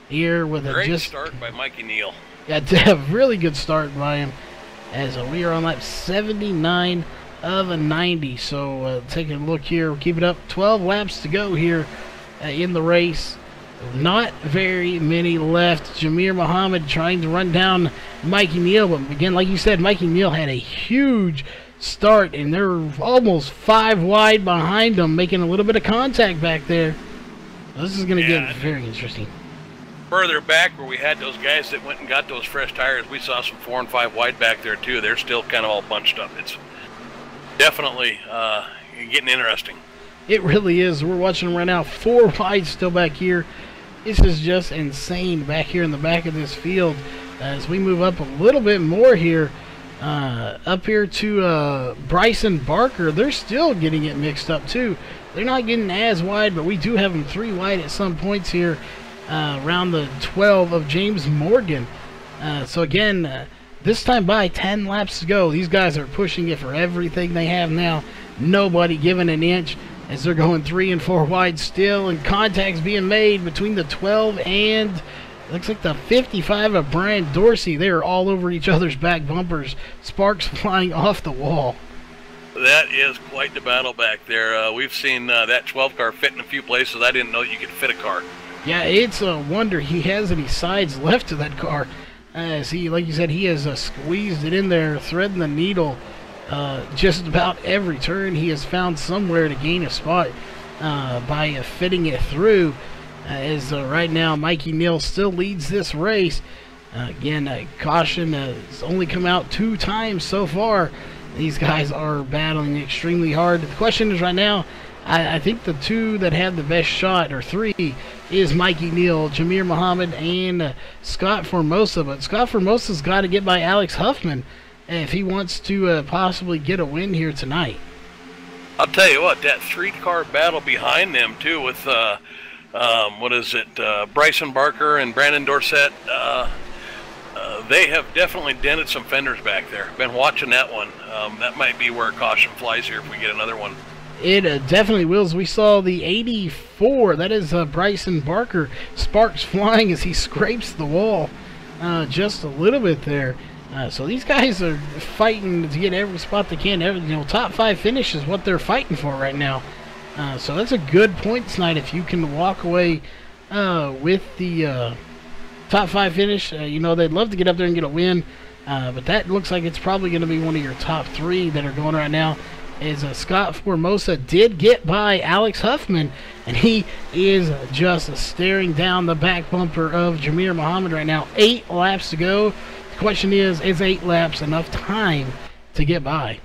here with a great start by Mikey Neal. Yeah, a really good start by him, as we are on lap 79 of a 90. So taking a look here, we'll keep it up. 12 laps to go here in the race. Not very many left. Jamir Muhammad trying to run down Mikey Neal. But again, like you said, Mikey Neal had a huge start, and they're almost 5 wide behind him, making a little bit of contact back there. This is going to get very interesting. further back where we had those guys that went and got those fresh tires, we saw some 4 and 5 wide back there too. They're still kind of all bunched up. It's definitely getting interesting. It really is. We're watching them right now. 4 wide still back here. This is just insane back here in the back of this field. As we move up a little bit more here, up here to Bryson Barker, they're still getting it mixed up too. They're not getting as wide, but we do have them 3 wide at some points here. Around the 12 of James Morgan. So again, this time by 10 laps to go. These guys are pushing it for everything they have now. Nobody giving an inch as they're going 3 and 4 wide still, and contacts being made between the 12 and looks like the 55 of Brian Dorsey. They are all over each other's back bumpers. Sparks flying off the wall. That is quite the battle back there. We've seen that 12 car fit in a few places. I didn't know you could fit a car. Yeah, it's a wonder he has any sides left to that car. As he, like you said, he has squeezed it in there, threading the needle just about every turn. He has found somewhere to gain a spot by fitting it through. As right now, Mikey Neal still leads this race. Again, caution has only come out 2 times so far. These guys are battling extremely hard. The question is right now, I think the 2 that have the best shot, or 3, is Mikey Neal, Jamir Muhammad, and Scott Formosa. But Scott Formosa's got to get by Alex Huffman if he wants to possibly get a win here tonight. I'll tell you what, that 3-car battle behind them too with Bryson Barker and Brandon Dorsett. They have definitely dented some fenders back there. Been watching that one. That might be where caution flies here if we get another one. It definitely will. We saw the 84. That is Bryson Barker. Sparks flying as he scrapes the wall just a little bit there. So these guys are fighting to get every spot they can. Top 5 finish is what they're fighting for right now. So that's a good point tonight if you can walk away with the top 5 finish. They'd love to get up there and get a win. But that looks like it's probably going to be one of your top 3 that are going right now. Is Scott Formosa did get by Alex Huffman, and he is just staring down the back bumper of Jamir Muhammad right now. 8 laps to go. The question is 8 laps enough time to get by?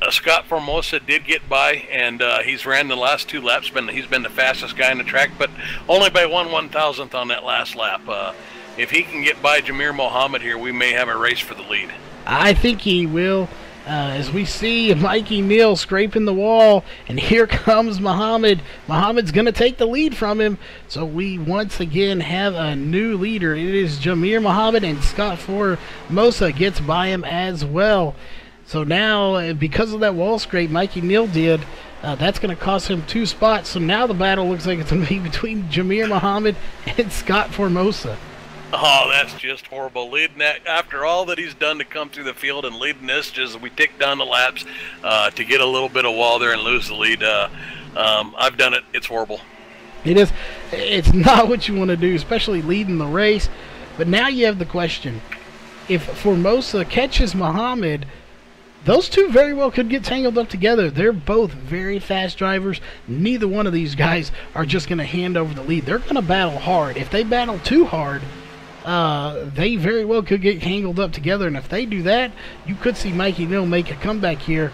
Scott Formosa did get by, and he's ran the last 2 laps. He's been the fastest guy in the track, but only by 1/1000th on that last lap. If he can get by Jamir Muhammad here, we may have a race for the lead. I think he will. As we see Mikey Neal scraping the wall, and here comes Muhammad. Muhammad's going to take the lead from him, so we once again have a new leader. It is Jamir Muhammad, and Scott Formosa gets by him as well. So now, because of that wall scrape Mikey Neal did, that's going to cost him 2 spots. So now the battle looks like it's going to be between Jamir Muhammad and Scott Formosa. Oh, that's just horrible. Leading that after all that he's done to come through the field, and leading this, just we tick down the laps to get a little bit of wall there and lose the lead. I've done it. It's horrible. It is. It's not what you want to do, especially leading the race. But now you have the question: if Formosa catches Muhammad, those 2 very well could get tangled up together. They're both very fast drivers. Neither one of these guys are just going to hand over the lead. They're going to battle hard. If they battle too hard, they very well could get tangled up together, and if they do that, you could see Mikey Neal make a comeback here.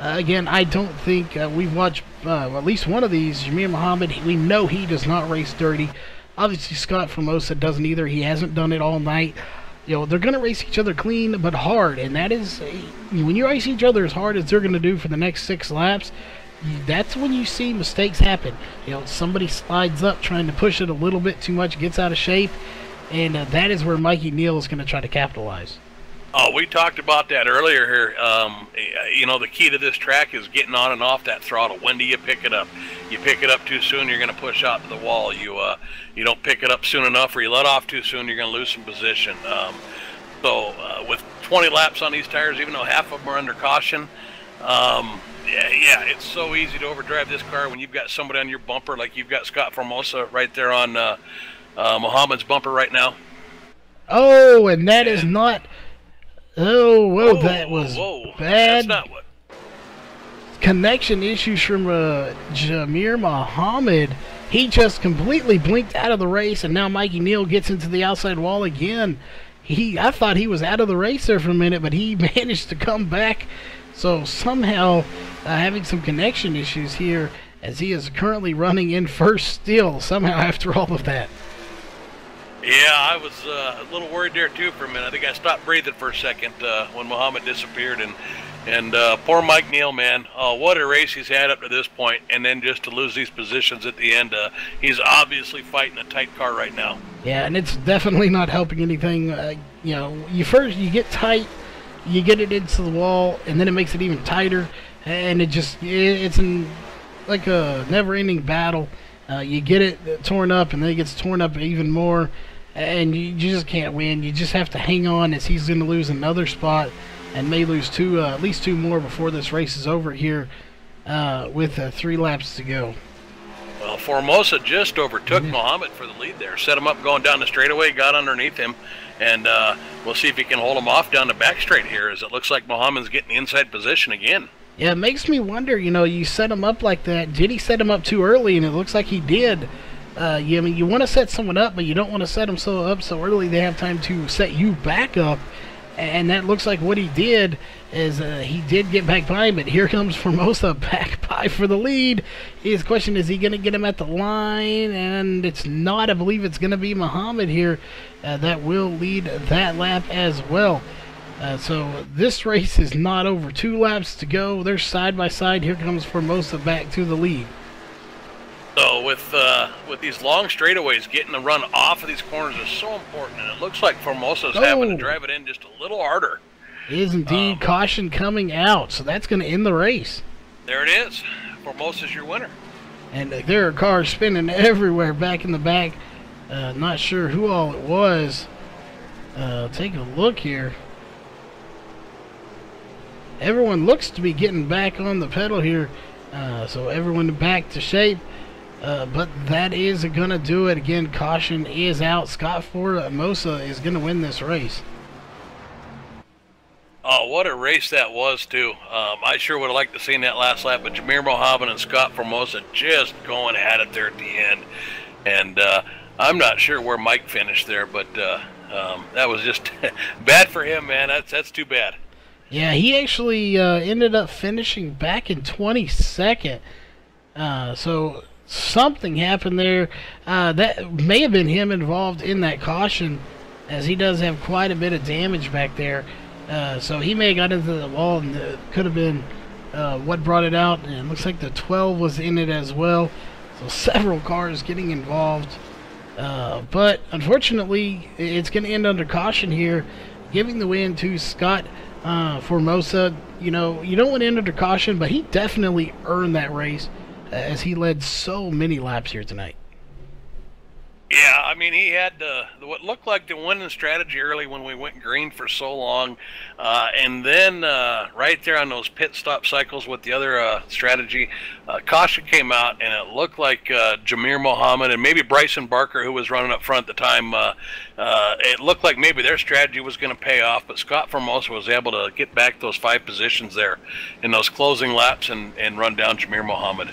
Again, I don't think we've watched at least one of these. Jamir Muhammad, we know he does not race dirty. Obviously, Scott Formosa doesn't either. He hasn't done it all night. They're going to race each other clean but hard, and that is, when you race each other as hard as they're going to do for the next 6 laps, that's when you see mistakes happen. Somebody slides up trying to push it a little bit too much, gets out of shape, and that is where Mikey Neal is going to try to capitalize. Oh, we talked about that earlier here. The key to this track is getting on and off that throttle. When do you pick it up? You pick it up too soon, you're going to push out to the wall. You don't pick it up soon enough, or you let off too soon, you're going to lose some position. With 20 laps on these tires, even though half of them are under caution, it's so easy to overdrive this car when you've got somebody on your bumper, like you've got Scott Formosa right there on Muhammad's bumper right now. Oh, and that is not... Oh, that was bad. That's not what... Connection issues from Jamir Muhammad. he just completely blinked out of the race, and now Mikey Neal gets into the outside wall again. I thought he was out of the race there for a minute, but he managed to come back. So somehow having some connection issues here, as he is currently running in first still, somehow after all of that. Yeah, I was a little worried there too for a minute. I think I stopped breathing for a second when Muhammad disappeared, and poor Mike Neal, man. What a race he's had up to this point, and then just to lose these positions at the end. He's obviously fighting a tight car right now. Yeah, and it's definitely not helping anything. You know, you get tight, you get it into the wall, and then it makes it even tighter, and it's like a never-ending battle. You get it torn up, and then it gets torn up even more, and you just can't win. You just have to hang on, as he's going to lose another spot and may lose at least two more before this race is over here with 3 laps to go. Well, Formosa just overtook Muhammad for the lead there. Set him up going down the straightaway, got underneath him, and we'll see if he can hold him off down the back straight here, as it looks like Muhammad's getting the inside position again. Yeah, it makes me wonder, you know, you set him up like that. Did he set him up too early? And it looks like he did. I mean, you want to set someone up, but you don't want to set them up so early they have time to set you back up. And that looks like what he did, is he did get back by him, but here comes Formosa back by for the lead. His question is he going to get him at the line? And it's not. I believe it's going to be Muhammad here that will lead that lap as well. So this race is not over. 2 laps to go. They're side by side. Here comes Formosa back to the lead. So with these long straightaways, getting the run off of these corners is so important, and it looks like Formosa's having to drive it in just a little harder. It is indeed. Caution coming out, so that's going to end the race. There it is. Formosa's your winner. And there are cars spinning everywhere back in the back. Not sure who all it was. Take a look here. Everyone looks to be getting back on the pedal here. So everyone back to shape. But that is going to do it. Again, caution is out. Scott Formosa is going to win this race. Oh, what a race that was, too. I sure would have liked to have seen that last lap, but Jamir Mohammed and Scott Formosa just going at it there at the end. And I'm not sure where Mike finished there, but that was just bad for him, man. That's too bad. Yeah, he actually ended up finishing back in 22nd. So something happened there. That may have been him involved in that caution, as he does have quite a bit of damage back there. So he may have got into the wall, and it could have been what brought it out. And it looks like the 12 was in it as well. So several cars getting involved. But unfortunately, it's going to end under caution here, giving the win to Scott Formosa. You know, you don't want to end under caution, but he definitely earned that race, as he led so many laps here tonight. Yeah, I mean, he had what looked like the winning strategy early when we went green for so long. And then right there on those pit stop cycles with the other strategy, caution came out, and it looked like Jamir Mohammed and maybe Bryson Barker, who was running up front at the time, it looked like maybe their strategy was going to pay off. But Scott Formosa was able to get back those 5 positions there in those closing laps and run down Jamir Mohammed.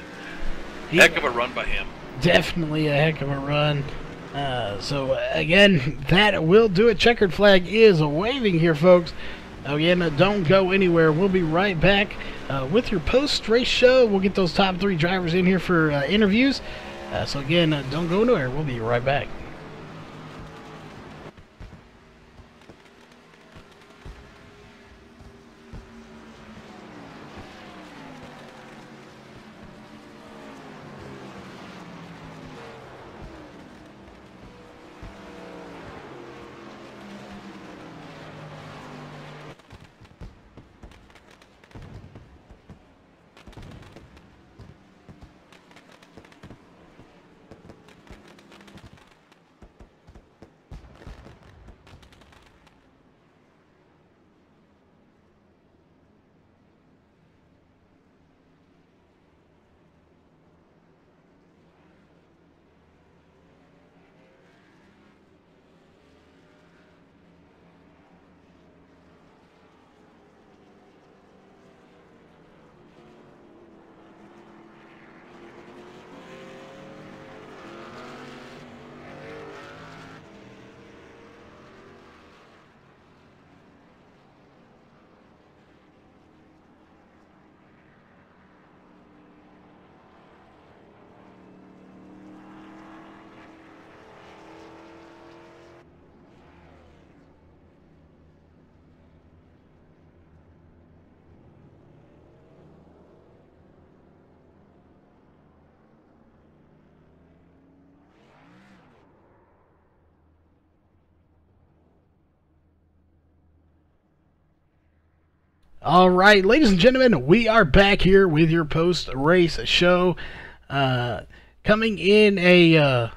Heck of a run by him. Definitely a heck of a run. So again, that will do it. Checkered flag is waving here, folks. Again, don't go anywhere. We'll be right back with your post-race show. We'll get those top 3 drivers in here for interviews. So again, don't go anywhere. We'll be right back. All right, ladies and gentlemen, we are back here with your post-race show. Coming in a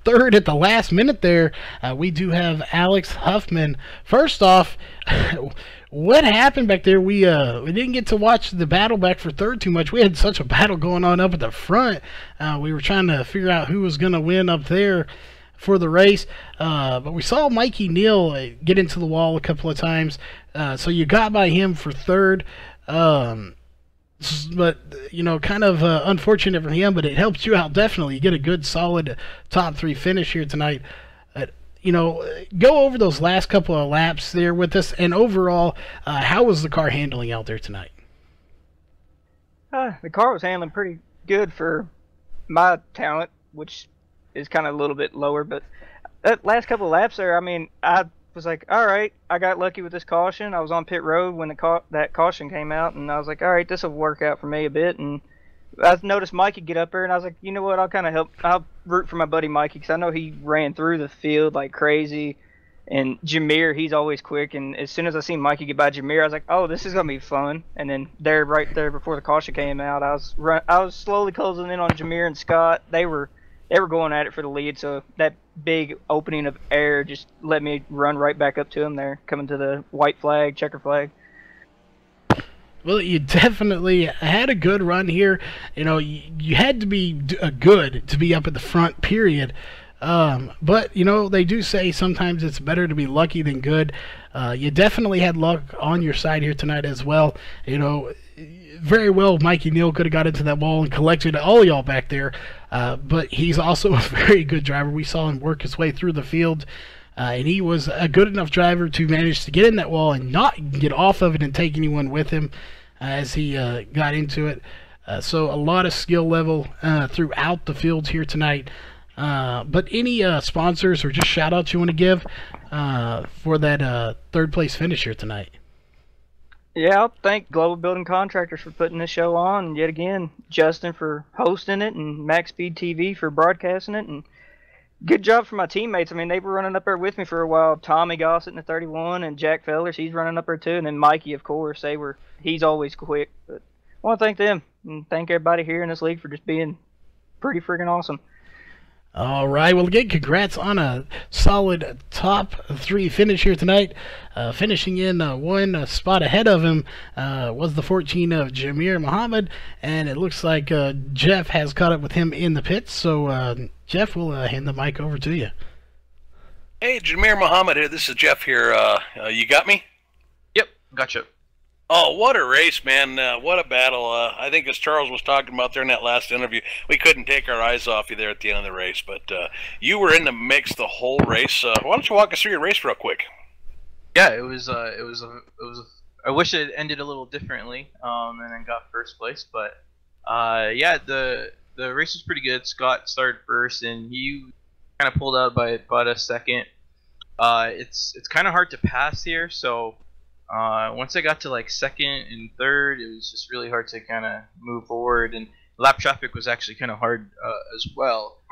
third at the last minute there, we do have Alex Huffman. First off, what happened back there? We didn't get to watch the battle back for third too much. We had such a battle going on up at the front. We were trying to figure out who was going to win up there for the race, but we saw Mikey Neal get into the wall a couple of times, so you got by him for third, but kind of unfortunate for him, but it helps you out definitely. You get a good solid top 3 finish here tonight. Go over those last couple of laps there with us, and overall, how was the car handling out there tonight? The car was handling pretty good for my talent, which is kind of a little bit lower, but that last couple of laps there, I mean, I was like, all right, I got lucky with this caution. I was on pit road when that caution came out, and I was like, all right, this will work out for me a bit. And I noticed Mikey get up there, and I was like, you know what, I'll kind of I'll root for my buddy Mikey, because I know he ran through the field like crazy. And Jameer, he's always quick, and as soon as I seen Mikey get by Jameer, I was like, oh, this is gonna be fun. And then right there before the caution came out, I was slowly closing in on Jameer and Scott. They were going at it for the lead, so that big opening of air just let me run right back up to him there, coming to the white flag, checker flag. Well, you definitely had a good run here. You had to be good to be up at the front, period. But, they do say sometimes it's better to be lucky than good. You definitely had luck on your side here tonight as well. Very well, Mikey Neal could have got into that wall and collected all y'all back there. But he's also a very good driver. We saw him work his way through the field. And he was a good enough driver to manage to get in that wall and not get off of it and take anyone with him as he got into it. So a lot of skill level throughout the fields here tonight. But any sponsors or just shout-outs you want to give for that third-place finish here tonight? Yeah, I'll thank Global Building Contractors for putting this show on, and yet again, Justin for hosting it, and Max Speed TV for broadcasting it, and good job for my teammates. I mean, they were running up there with me for a while. Tommy Gossett in the 31, and Jack Fellers, he's running up there too, and then Mikey, of course, he's always quick. But I want to thank them, and thank everybody here in this league for just being pretty freaking awesome. All right. Well, again, congrats on a solid top 3 finish here tonight. Finishing in one spot ahead of him was the 14 of Jameer Muhammad, and it looks like Jeff has caught up with him in the pits. So, Jeff, we'll hand the mic over to you. Hey, Jameer Muhammad here. This is Jeff here. You got me? Yep, gotcha. Oh, what a race, man. What a battle. I think as Charles was talking about there in that last interview, we couldn't take our eyes off you there at the end of the race, but you were in the mix the whole race. Why don't you walk us through your race real quick? Yeah, it was I wish it ended a little differently, and then got first place, but yeah, the race was pretty good. Scott started first, and he kind of pulled out by about a second. It's kind of hard to pass here, so once I got to like second and third, it was just really hard to kind of move forward, and lap traffic was actually kind of hard as well.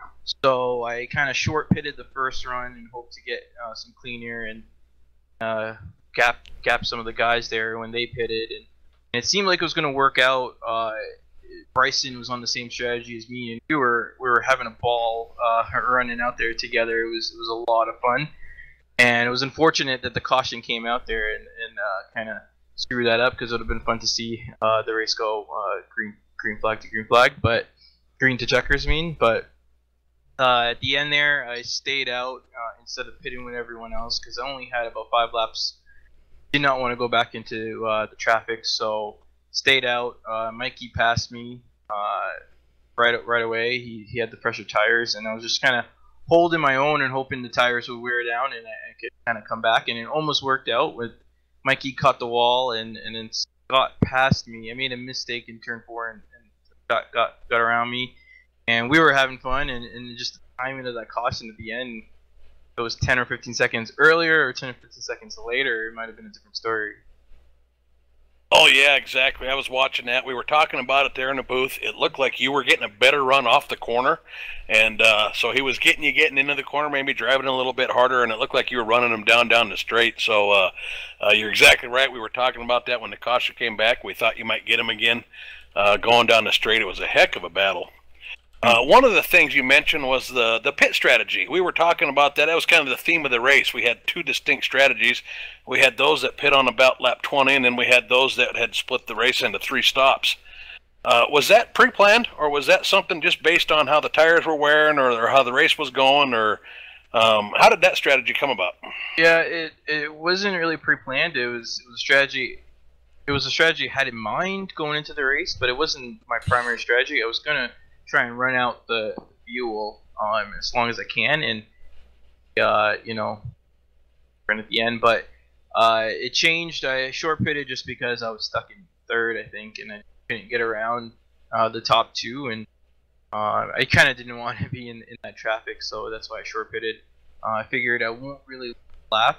So I kind of short pitted the first run and hoped to get some clean air and gap some of the guys there when they pitted, and it seemed like it was going to work out. Bryson was on the same strategy as me, and we were having a ball running out there together. It was a lot of fun. And it was unfortunate that the caution came out there and kind of screwed that up, because it would have been fun to see the race go green flag to green flag, but green to checkers, But at the end there, I stayed out instead of pitting with everyone else, because I only had about 5 laps. Did not want to go back into the traffic, so stayed out. Mikey passed me right away. He had the pressure tires, and I was just kind of holding my own and hoping the tires would wear down and I could kind of come back, and it almost worked out. With Mikey caught the wall and then Scott passed me. I made a mistake in turn 4 and Scott got around me, and we were having fun, and just the timing of that caution at the end, if it was 10 or 15 seconds earlier or 10 or 15 seconds later, it might have been a different story. Oh yeah, exactly. I was watching that. We were talking about it there in the booth. It looked like you were getting a better run off the corner, and so he was getting into the corner, maybe driving a little bit harder, and it looked like you were running him down the straight. So you're exactly right. We were talking about that when the caution came back. We thought you might get him again going down the straight. It was a heck of a battle. One of the things you mentioned was the pit strategy. We were talking about that. That was kind of the theme of the race. We had two distinct strategies. We had those that pit on about lap 20, and then we had those that had split the race into 3 stops. Was that pre-planned, or was that something just based on how the tires were wearing, or how the race was going, or how did that strategy come about? Yeah, it wasn't really pre-planned. It was a strategy. It was a strategy I had in mind going into the race, but it wasn't my primary strategy. I was gonna try and run out the fuel as long as I can, and you know, run at the end. But it changed. I short pitted just because I was stuck in 3rd, I think, and I couldn't get around the top 2, and I kind of didn't want to be in that traffic, so that's why I short pitted. I figured I won't really lap,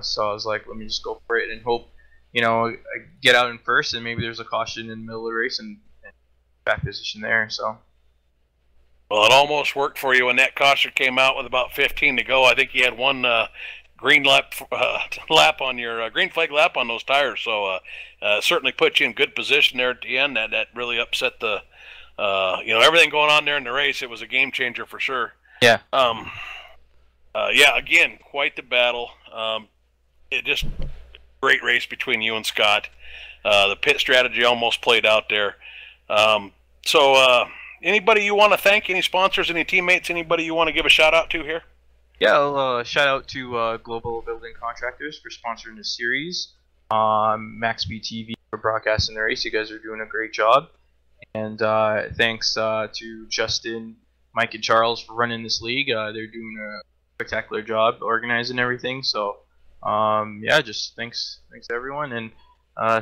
so I was like, let me just go for it and hope, you know, I get out in 1st, and maybe there's a caution in the middle of the race and back position there. So. Well, it almost worked for you when that caution came out with about 15 to go. I think you had one green lap on your green flag lap on those tires, so certainly put you in good position there at the end. That really upset the you know, everything going on there in the race. It was a game changer for sure. Yeah. Yeah. Again, quite the battle. It just great race between you and Scott. The pit strategy almost played out there. Anybody you want to thank? Any sponsors? Any teammates? Anybody you want to give a shout out to here? Yeah, I'll shout out to Global Building Contractors for sponsoring this series. Max BTV for broadcasting the race. You guys are doing a great job. And thanks to Justin, Mike, and Charles for running this league. They're doing a spectacular job organizing everything. So yeah, just thanks to everyone, and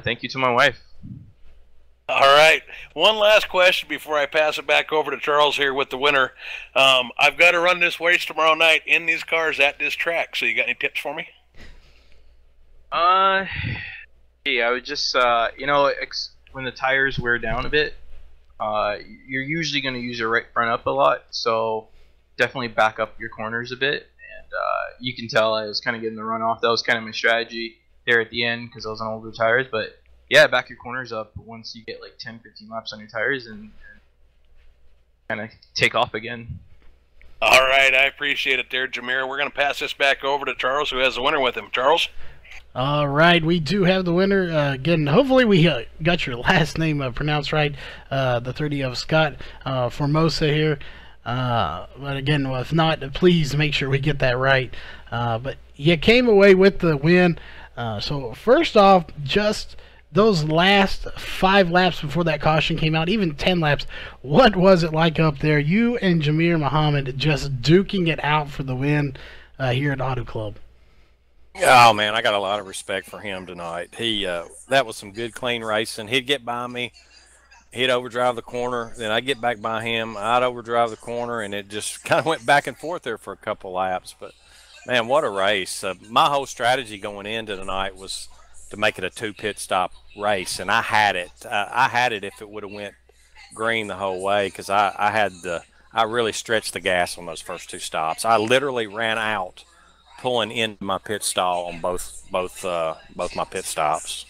thank you to my wife. All right. One last question before I pass it back over to Charles here with the winner. I've got to run this race tomorrow night in these cars at this track. So you got any tips for me? Yeah, I would just, you know, when the tires wear down a bit, you're usually going to use your right front up a lot. So definitely back up your corners a bit. And you can tell I was kind of getting the runoff. That was kind of my strategy there at the end because I was on older tires. But yeah, back your corners up once you get like 10, 15 laps on your tires and kind of take off again. All right, I appreciate it there, Jameer. We're going to pass this back over to Charles, who has the winner with him. Charles? All right, we do have the winner. Again, hopefully we got your last name pronounced right, the 30 of Scott Formosa here. But again, well, if not, please make sure we get that right. But you came away with the win. So first off, just those last 5 laps before that caution came out, even 10 laps, what was it like up there? You and Jameer Muhammad just duking it out for the win here at Auto Club. Oh, man, I got a lot of respect for him tonight. That was some good, clean racing. He'd get by me. He'd overdrive the corner. Then I'd get back by him. I'd overdrive the corner, and it just kind of went back and forth there for a couple laps. But, man, what a race. My whole strategy going into tonight was to make it a 2 pit stop race, and I had it. I had it if it would have went green the whole way because I really stretched the gas on those first 2 stops. I literally ran out pulling into my pit stall on both my pit stops.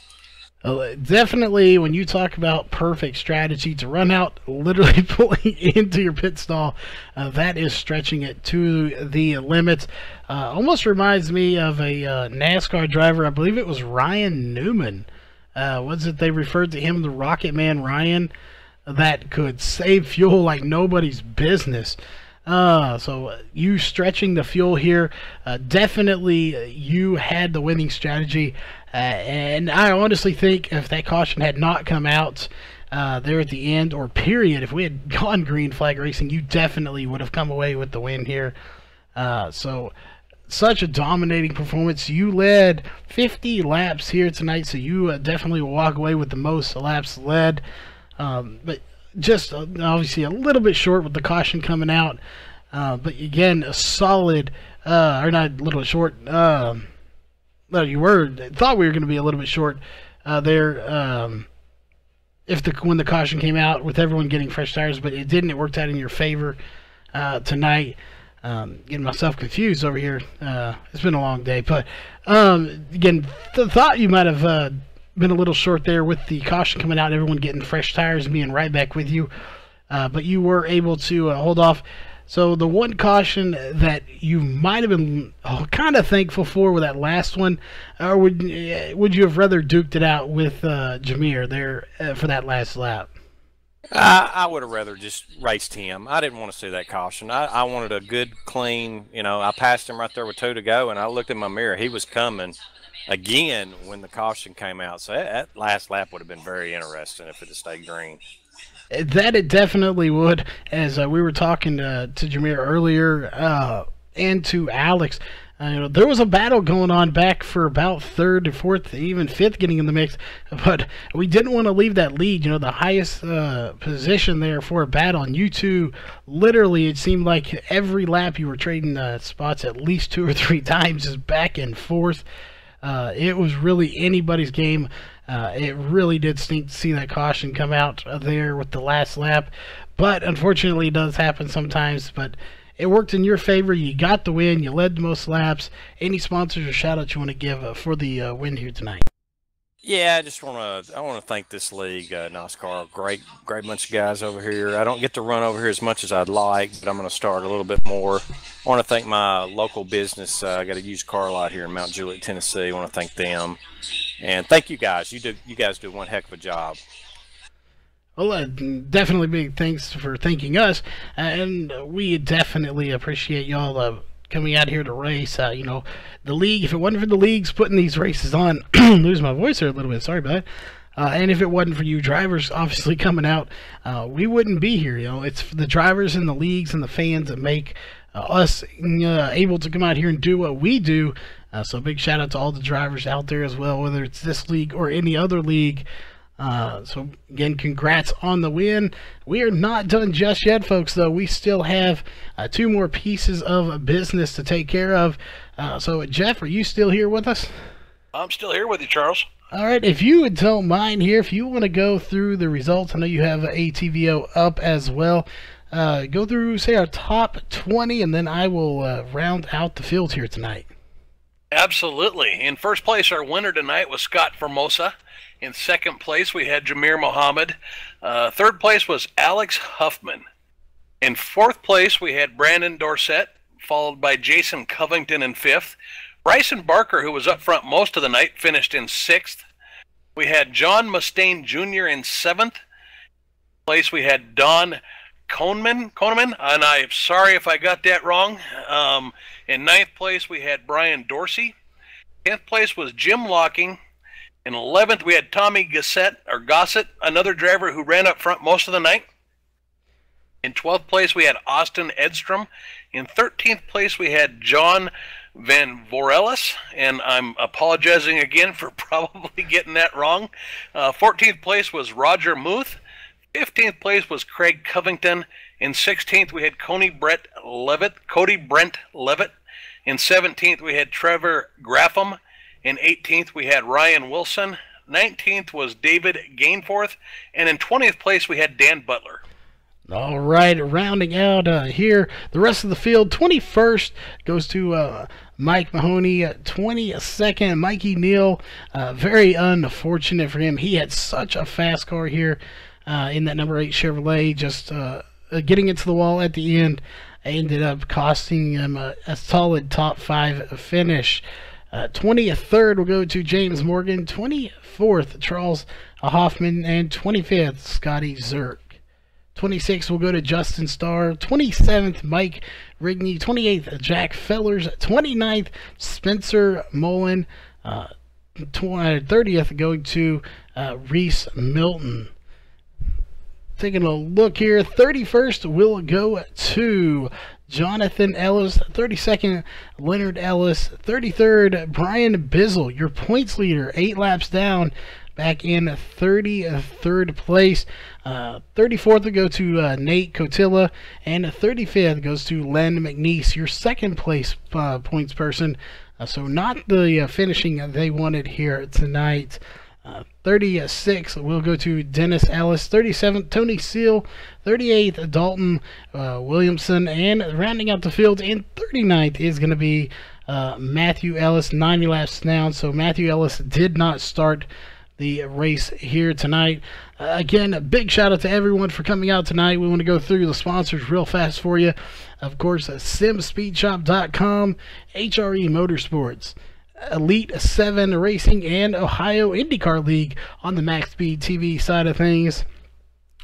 Definitely, when you talk about perfect strategy to run out, literally pulling into your pit stall, that is stretching it to the limits. Almost reminds me of a NASCAR driver. I believe it was Ryan Newman. Was it they referred to him, the Rocket Man Ryan, that could save fuel like nobody's business. So you stretching the fuel here, definitely you had the winning strategy. And I honestly think if that caution had not come out there at the end, or period, if we had gone green flag racing, you definitely would have come away with the win here. So such a dominating performance. You led 50 laps here tonight, so you definitely will walk away with the most laps led. But just obviously a little bit short with the caution coming out. But again, a solid, or not a little short, no, you thought we were going to be a little bit short there. When the caution came out with everyone getting fresh tires, but it didn't. It worked out in your favor tonight. Getting myself confused over here. It's been a long day, but again, thought you might have been a little short there with the caution coming out, everyone getting fresh tires and being right back with you, but you were able to hold off. So the one caution that you might have been kind of thankful for with that last one, or would you have rather duked it out with Jameer there for that last lap? I would have rather just raced him. I didn't want to see that caution. I wanted a good, clean, I passed him right there with 2 to go, and I looked in my mirror. He was coming again when the caution came out. So that last lap would have been very interesting if it had stayed green. That it definitely would, as we were talking to Jameer earlier and to Alex. There was a battle going on back for about 3rd, 4th, even 5th getting in the mix, but we didn't want to leave that lead. The highest position there for a battle, and you two, literally, it seemed like every lap you were trading spots at least 2 or 3 times, just back and forth. It was really anybody's game. It really did stink to see that caution come out there with the last lap, but unfortunately it does happen sometimes. But it worked in your favor. You got the win. You led the most laps. Any sponsors or shout-outs you want to give for the win here tonight? Yeah, I want to thank this league, NOSCAR. Great bunch of guys over here. I don't get to run over here as much as I'd like, but I'm going to start a little bit more. I want to thank my local business. I got a used car lot here in Mount Juliet, Tennessee. I want to thank them, and thank you guys. You guys do one heck of a job. Well, definitely big thanks for thanking us, and we definitely appreciate y'all coming out here to race. The league, if it wasn't for the leagues putting these races on, lose my voice there a little bit, sorry about it. And if it wasn't for you drivers obviously coming out, we wouldn't be here. It's the drivers and the leagues and the fans that make us able to come out here and do what we do. So big shout out to all the drivers out there as well, whether it's this league or any other league. So again, congrats on the win. We are not done just yet, folks, though. We still have 2 more pieces of business to take care of. So Jeff, are you still here with us? I'm still here with you, Charles. All right, if you don't mind here, if you want to go through the results, I know you have ATVO up as well. Go through, say, our top 20, and then I will round out the field here tonight. Absolutely. In first place, our winner tonight was Scott Formosa. In second place, we had Jameer Mohammed. Third place was Alex Huffman. In fourth place, we had Brandon Dorsett, followed by Jason Covington in fifth. Bryson Barker, who was up front most of the night, finished in sixth. We had John Mustaine Jr. in seventh. In place, we had Don Koneman, and I'm sorry if I got that wrong. In ninth place, we had Brian Dorsey. 10th place was Jim Locking. In 11th, we had Tommy Gossett, another driver who ran up front most of the night. In 12th place, we had Austin Edstrom. In 13th place, we had John Van Voorellis, and I'm apologizing again for probably getting that wrong. 14th place was Roger Muth. 15th place was Craig Covington. In 16th, we had Cody Brent Levitt. In 17th, we had Trevor Graffam. In 18th, we had Ryan Wilson. 19th was David Gainforth. And in 20th place, we had Dan Butler. All right, rounding out here, the rest of the field. 21st goes to Mike Mahoney. 22nd, Mikey Neal. Very unfortunate for him. He had such a fast car here in that number 8 Chevrolet. Just getting it to the wall at the end ended up costing him a solid top 5 finish. 23rd will go to James Morgan. 24th, Charles Hoffman. And 25th, Scotty Zerk. 26th will go to Justin Starr. 27th, Mike Rigney. 28th, Jack Fellers. 29th, Spencer Mullen. 30th going to Reese Milton. Taking a look here, 31st will go to Jonathan Ellis. 32nd, Leonard Ellis. 33rd, Brian Bizzle, your points leader, 8 laps down, back in 33rd place. 34th will go to Nate Cotilla, and 35th goes to Len McNeese, your second place points person. So not the finishing they wanted here tonight. 36 will go to Dennis Ellis. 37th, Tony Seal. 38th, Dalton Williamson. And rounding out the field in 39th is going to be Matthew Ellis, 90 laps down. So Matthew Ellis did not start the race here tonight. Again, a big shout out to everyone for coming out tonight. We want to go through the sponsors real fast for you. Of course, SimSpeedShop.com, HRE Motorsports, Elite 7 Racing, and Ohio IndyCar League on the Max Speed TV side of things.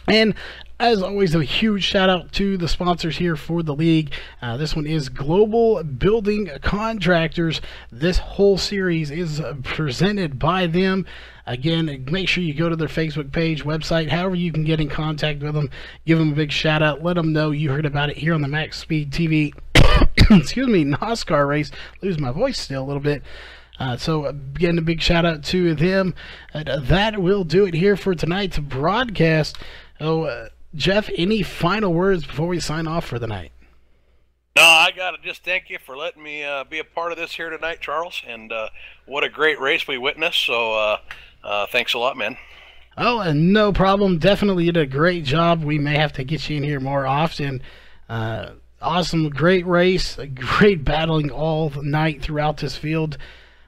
And as always, a huge shout out to the sponsors here for the league. This one is Global Building Contractors. This whole series is presented by them. Again, make sure you go to their Facebook page, website, however you can get in contact with them. Give them a big shout out. Let them know you heard about it here on the Max Speed TV excuse me, NOSCAR race. Lose my voice still a little bit. So again, a big shout out to them. That will do it here for tonight's broadcast. Jeff, any final words before we sign off for the night? No, I got to just thank you for letting me be a part of this here tonight, Charles. And what a great race we witnessed. So thanks a lot, man. Oh, no problem. Definitely did a great job. We may have to get you in here more often. Awesome, great race, great battling all night throughout this field.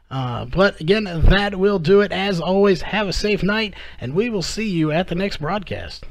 But again, that will do it. As always, have a safe night, and we will see you at the next broadcast.